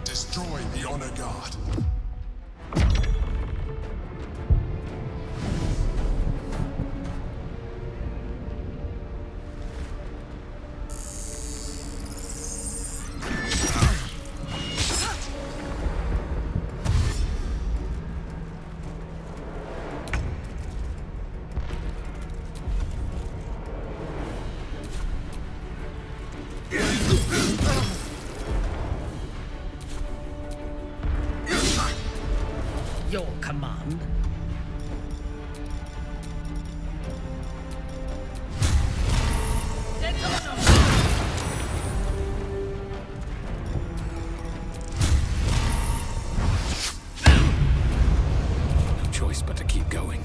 Destroy the Honor Guard. Your command? No choice but to keep going.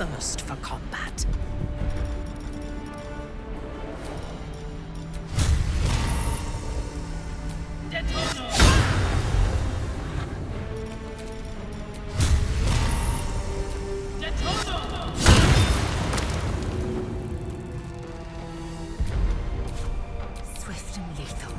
thirst for combat. Swift and lethal.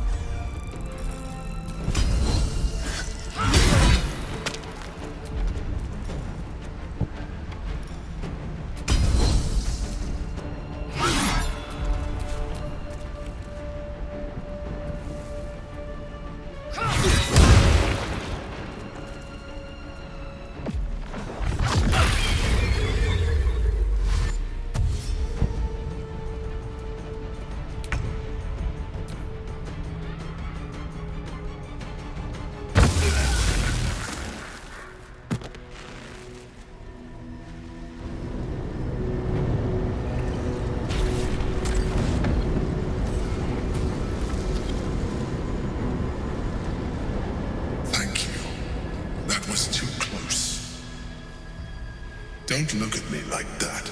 Don't look at me like that.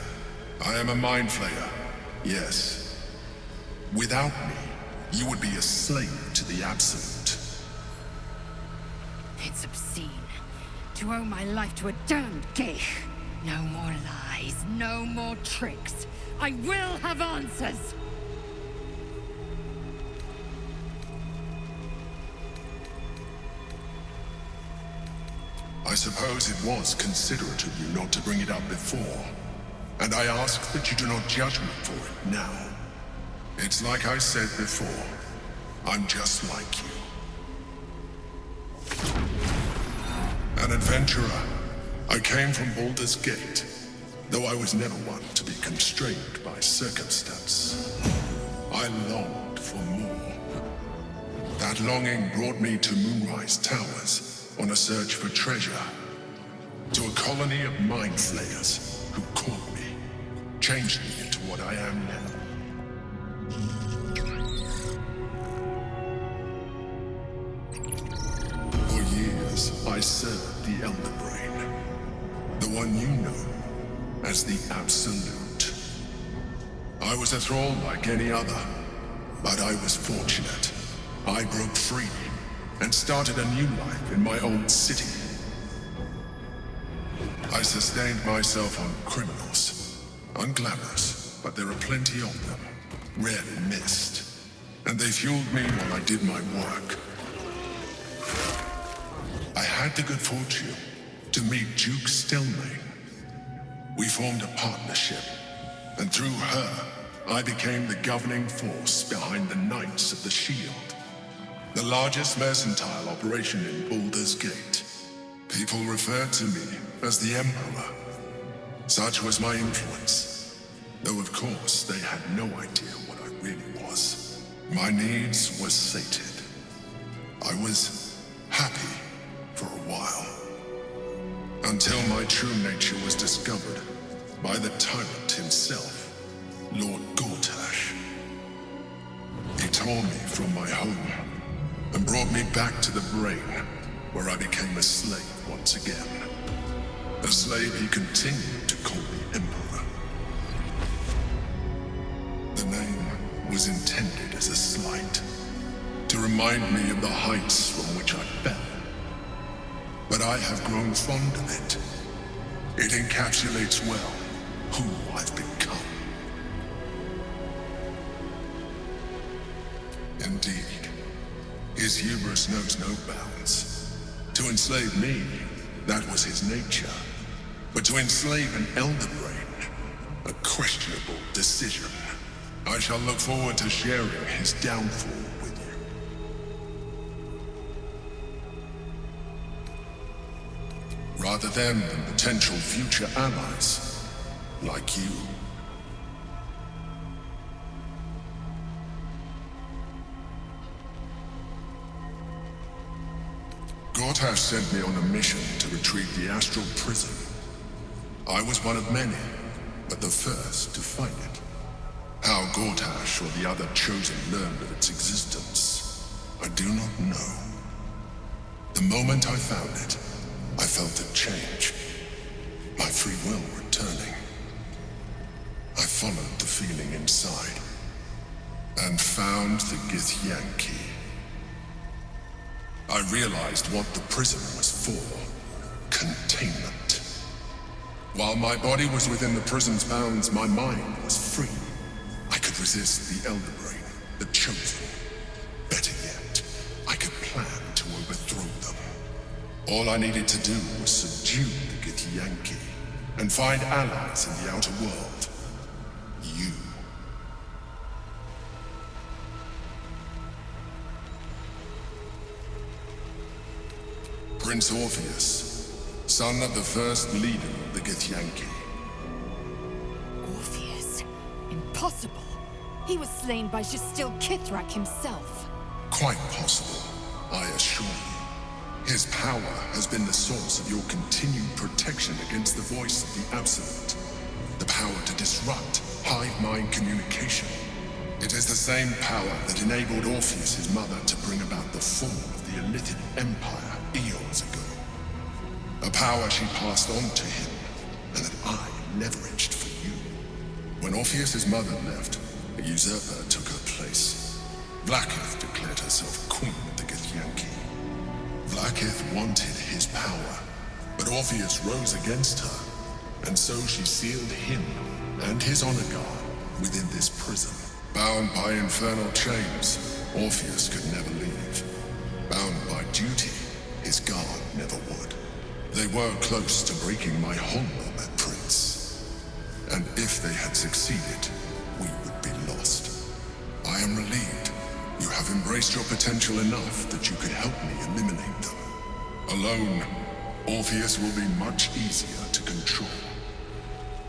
I am a mind flayer, yes. Without me, you would be a slave to the Absolute. It's obscene. To owe my life to a damned geich. No more lies, no more tricks. I will have answers! I suppose it was considerate of you not to bring it up before. And I ask that you do not judge me for it now. It's like I said before. I'm just like you. An adventurer. I came from Baldur's Gate, though I was never one to be constrained by circumstance. I longed for more. That longing brought me to Moonrise Towers, on a search for treasure, to a colony of mind flayers who caught me, changed me into what I am now. For years, I served the Elder Brain, the one you know as the Absolute. I was a thrall like any other, but I was fortunate. I broke free and started a new life in my own city. I sustained myself on criminals. Unglamorous, but there are plenty of them. Rarely missed. And they fueled me while I did my work. I had the good fortune to meet Duke Stelmane. We formed a partnership, and through her, I became the governing force behind the Knights of the Shield. The largest mercantile operation in Baldur's Gate. People referred to me as the Emperor. Such was my influence. Though of course they had no idea what I really was. My needs were sated. I was happy for a while. Until my true nature was discovered by the tyrant himself, Lord Gortash. He tore me from my home and brought me back to the Brain, where I became a slave once again. A slave he continued to call the Emperor. The name was intended as a slight, to remind me of the heights from which I fell. But I have grown fond of it. It encapsulates well who I've become. Indeed. His hubris knows no bounds. To enslave me, that was his nature. But to enslave an Elder Brain, a questionable decision. I shall look forward to sharing his downfall with you. Rather than potential future allies, like you. Gortash sent me on a mission to retrieve the astral prison. I was one of many, but the first to find it. How Gortash or the other chosen learned of its existence, I do not know. The moment I found it, I felt a change. My free will returning. followed the feeling inside and found the Githyanki. I realized what the prison was for. Containment. While my body was within the prison's bounds, my mind was free. I could resist the Elder Brain, the Chosen. Better yet, I could plan to overthrow them. All I needed to do was subdue the Githyanki and find allies in the outer world. You. Prince Orpheus, son of the first leader of the Githyanki. Orpheus? Impossible. He was slain by Justil Kithrak himself. Quite possible, I assure you. His power has been the source of your continued protection against the voice of the Absolute. The power to disrupt hive mind communication. It is the same power that enabled Orpheus' mother to bring about the fall of the Illithid Empire eons ago. A power she passed on to him, and that I leveraged for you. When Orpheus' mother left, a usurper took her place. Vlaakith declared herself queen of the Githyanki. Vlaakith wanted his power, but Orpheus rose against her, and so she sealed him and his honor guard within this prison. Bound by infernal chains, Orpheus could never leave. Bound by duty, his guard never would. They were close to breaking my honor, that prince. And if they had succeeded, we would be lost. I am relieved. You have embraced your potential enough that you could help me eliminate them. Alone, Orpheus will be much easier to control.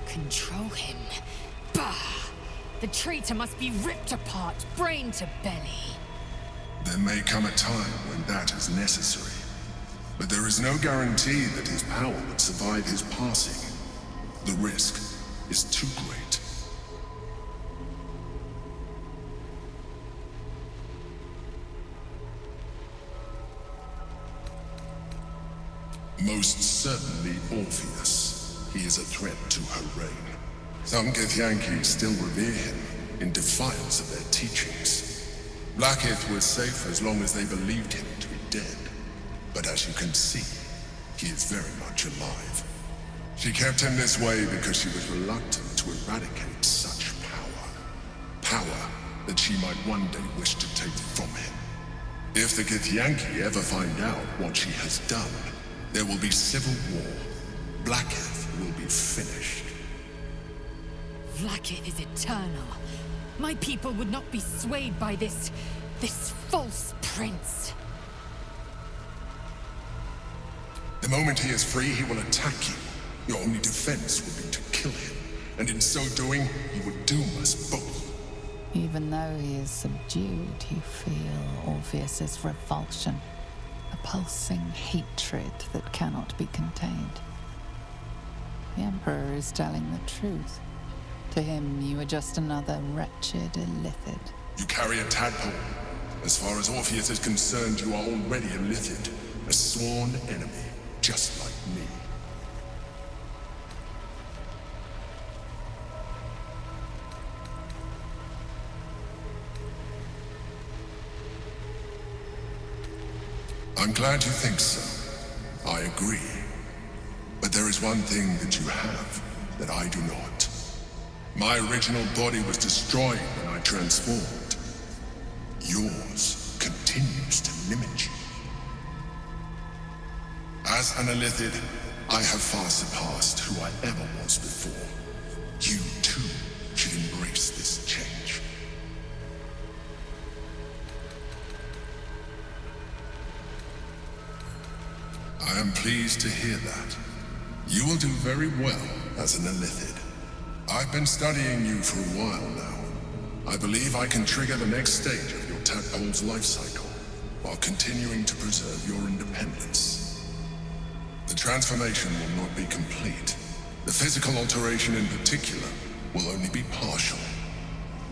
Control him? Bah! The traitor must be ripped apart, brain to belly. There may come a time when that is necessary. But there is no guarantee that his power would survive his passing. The risk is too great. Most certainly Orpheus. He is a threat to her reign. Some Githyanki still revere him in defiance of their teachings. Vlaakith was safe as long as they believed him to be dead. But as you can see, he is very much alive. She kept him this way because she was reluctant to eradicate such power. Power that she might one day wish to take from him. If the Githyanki ever find out what she has done, there will be civil war. Vlaakith will be finished. Vlaakith is eternal. My people would not be swayed by this false prince. The moment he is free, he will attack you. Your only defense will be to kill him. And in so doing, he would doom us both. Even though he is subdued, you feel Orpheus's revulsion. A pulsing hatred that cannot be contained. The Emperor is telling the truth. To him, you are just another wretched Illithid. You carry a tadpole. As far as Orpheus is concerned, you are already a Illithid. A sworn enemy, just like me. I'm glad you think so. I agree. But there is one thing that you have that I do not. My original body was destroyed when I transformed. Yours continues to limit you. As an Illithid, I have far surpassed who I ever was before. You, too, should embrace this change. I am pleased to hear that. You will do very well as an Illithid. I've been studying you for a while now. I believe I can trigger the next stage of your tadpole's life cycle, while continuing to preserve your independence. The transformation will not be complete. The physical alteration in particular will only be partial.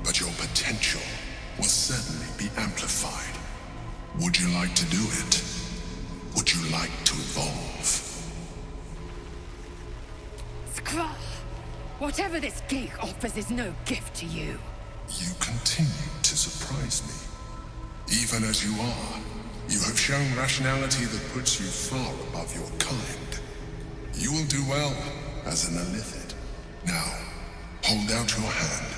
But your potential will certainly be amplified. Would you like to do it? Would you like to evolve? Skra! Whatever this gate offers is no gift to you. You continue to surprise me. Even as you are, you have shown rationality that puts you far above your kind. You will do well as an Illithid. Now, hold out your hand.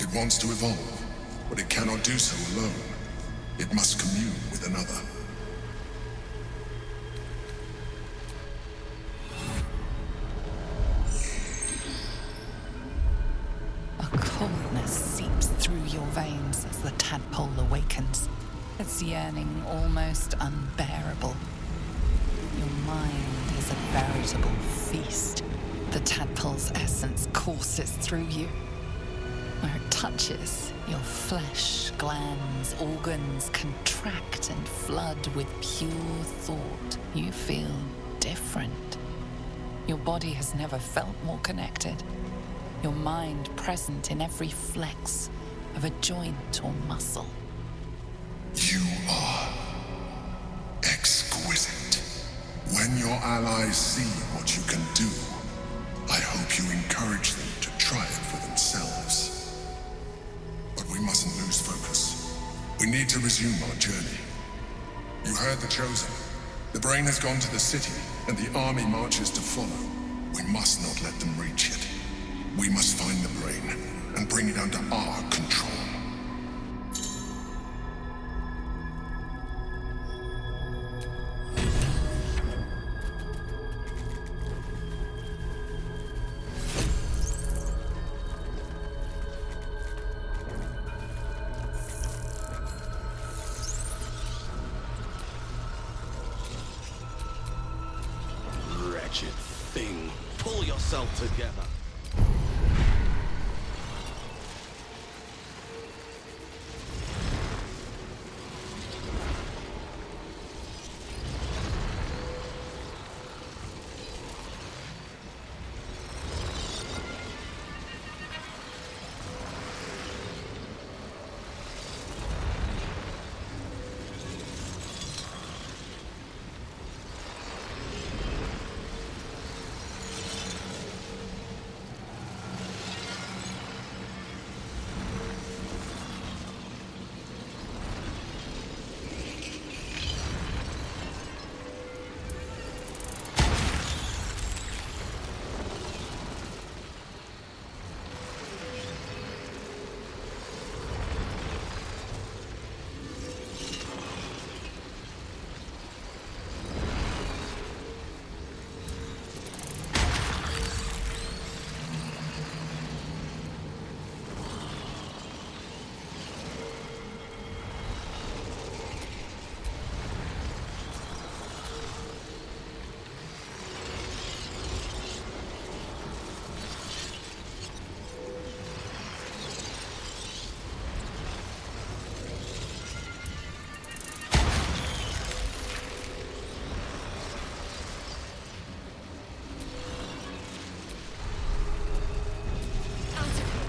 It wants to evolve, but it cannot do so alone. It must commune with another. A coldness seeps through your veins as the tadpole awakens, its yearning almost unbearable. Your mind is a veritable feast. The tadpole's essence courses through you. Where it touches, your flesh, glands, organs contract and flood with pure thought. You feel different. Your body has never felt more connected. Your mind present in every flex of a joint or muscle. You are exquisite. When your allies see what you can do, I hope you encourage them to try it for themselves. But we mustn't lose focus. We need to resume our journey. You heard the Chosen. The brain has gone to the city, and the army marches to follow. We must not let them reach it. We must find the brain and bring it under our control. Wretched thing, pull yourself together.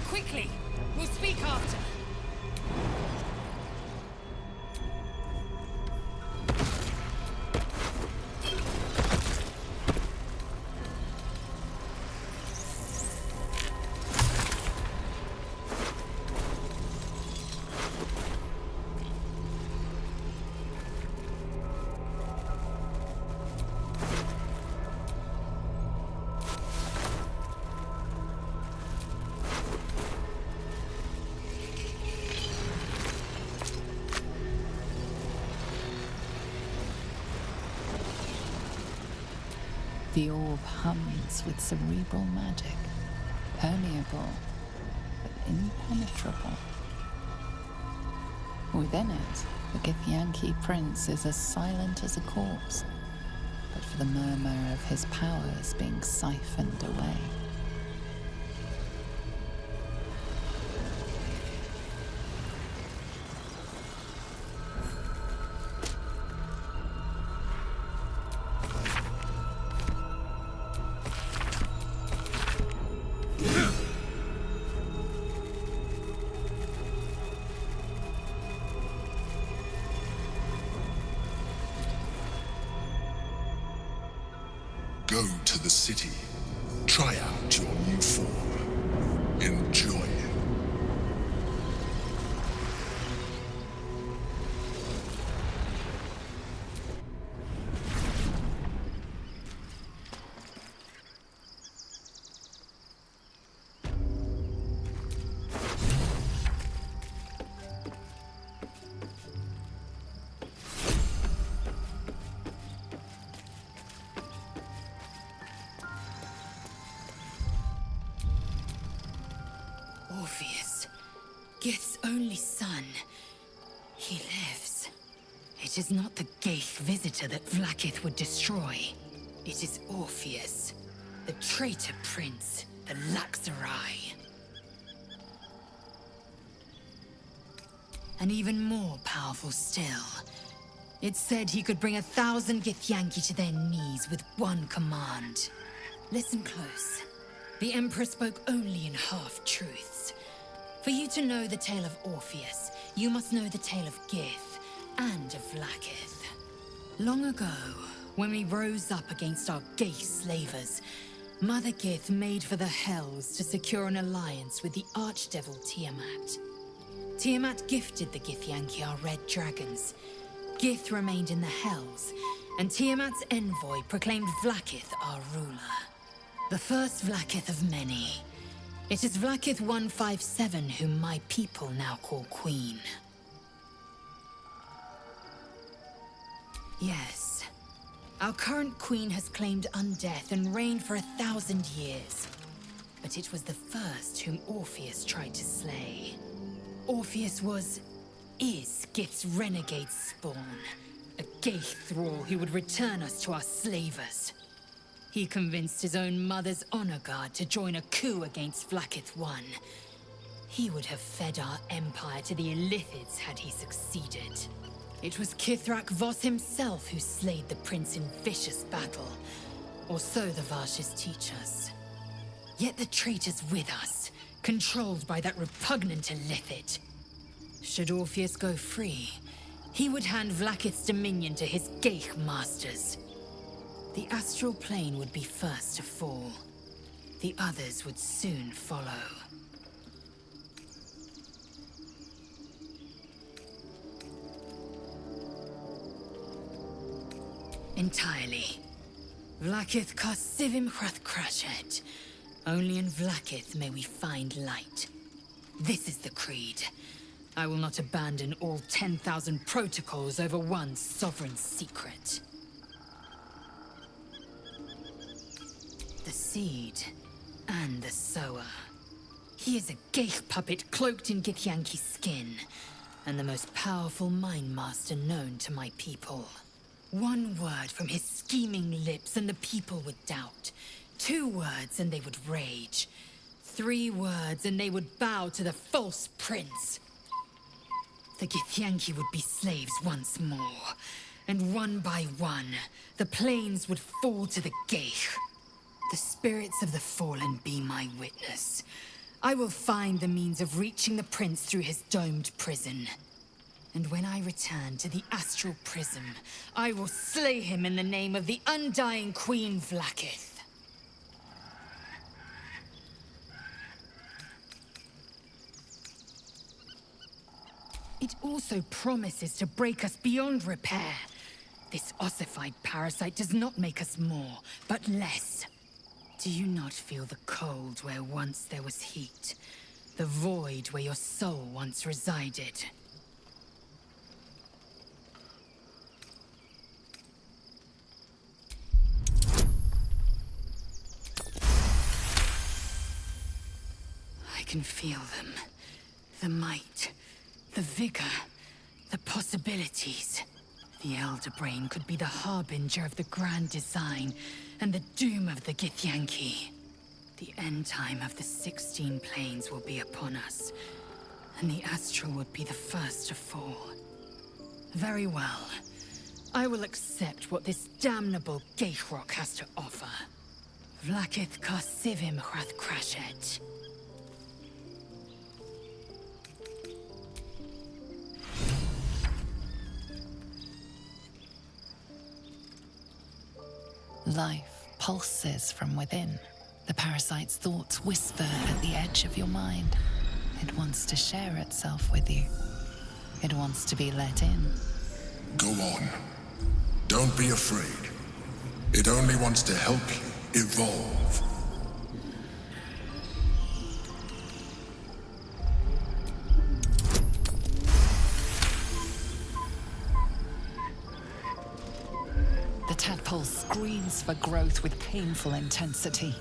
Quickly! We'll speak after. The orb hums with cerebral magic, permeable but impenetrable. Within it, the Githyanki prince is as silent as a corpse, but for the murmur of his powers being siphoned away. Go to the city. Try out your new form. Enjoy it. Orpheus, Gith's only son. He lives. It is not the Gaith visitor that Vlaakith would destroy. It is Orpheus, the traitor prince, the Laxarai. And even more powerful still. It said he could bring 1,000 Githyanki to their knees with one command. Listen close. The Emperor spoke only in half-truths. For you to know the tale of Orpheus, you must know the tale of Gith and of Vlaakith. Long ago, when we rose up against our Gaith slavers, Mother Gith made for the Hells to secure an alliance with the Archdevil Tiamat. Tiamat gifted the Githyanki our red dragons. Gith remained in the Hells, and Tiamat's envoy proclaimed Vlaakith our ruler. The first Vlaakith of many. It is Vlaakith 157 whom my people now call Queen. Yes. Our current queen has claimed undeath and reigned for 1,000 years. But it was the first whom Orpheus tried to slay. Orpheus is Gith's renegade spawn. A Gaith thrall who would return us to our slavers. He convinced his own mother's honor guard to join a coup against Vlaakith I. He would have fed our empire to the Illithids had he succeeded. It was Kithrak Voss himself who slayed the prince in vicious battle, or so the Varshes teach us. Yet the traitor's with us, controlled by that repugnant Illithid. Should Orpheus go free, he would hand Vlaakith's dominion to his Gaith masters. The astral plane would be first to fall. The others would soon follow. Entirely. Vlaakith Karsivim Hrathkrashet. Only in Vlaakith may we find light. This is the creed. I will not abandon all 10,000 protocols over one sovereign secret. The seed and the sower. He is a Gaith puppet cloaked in Githyanki skin, and the most powerful mind master known to my people. One word from his scheming lips and the people would doubt. 2 words and they would rage. 3 words and they would bow to the false prince. The Githyanki would be slaves once more, and one by one, the plains would fall to the Gaith. The spirits of the fallen be my witness. I will find the means of reaching the prince through his domed prison. And when I return to the astral prism, I will slay him in the name of the undying Queen Vlaakith. It also promises to break us beyond repair. This ossified parasite does not make us more, but less. Do you not feel the cold where once there was heat? The void where your soul once resided? I can feel them. The might, the vigor, the possibilities. The Elder Brain could be the harbinger of the grand design and the doom of the Githyanki. The end time of the 16 planes will be upon us, and the Astral would be the first to fall. Very well. I will accept what this damnable Gaithrock has to offer. Vlaakith Karsivim Hrathkrashet. Life pulses from within. The parasite's thoughts whisper at the edge of your mind. It wants to share itself with you. It wants to be let in. Go on. Don't be afraid. It only wants to help you evolve. The tadpole screams for growth with painful intensity.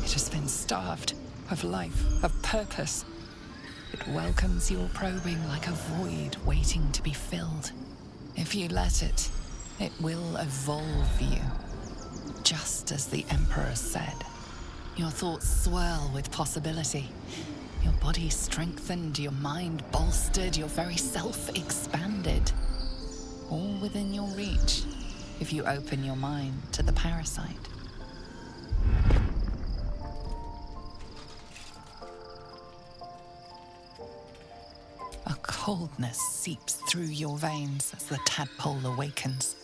It has been starved of life, of purpose. It welcomes your probing like a void waiting to be filled. If you let it, it will evolve you, just as the Emperor said. Your thoughts swirl with possibility. Your body strengthened, your mind bolstered, your very self expanded. All within your reach, if you open your mind to the parasite. A coldness seeps through your veins as the tadpole awakens,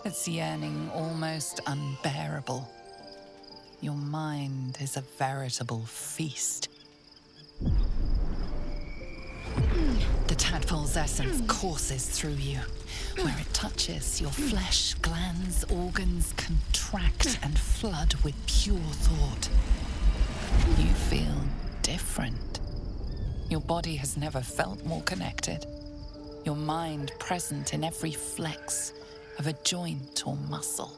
its yearning almost unbearable. Your mind is a veritable feast. The tadpole's essence courses through you. Where it touches, your flesh, glands, organs contract and flood with pure thought. You feel different. Your body has never felt more connected. Your mind present in every flex of a joint or muscle.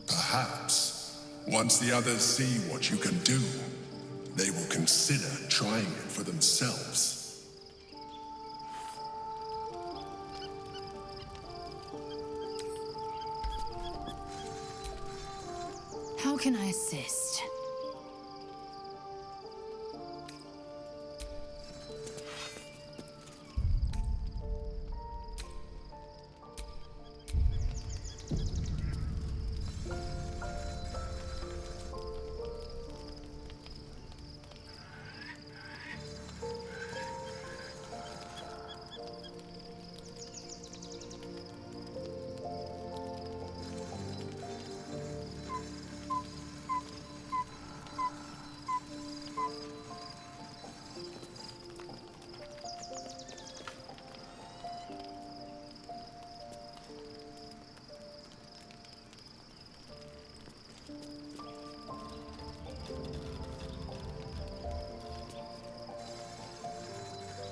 Perhaps, once the others see what you can do, they will consider trying it for themselves. How can I assist?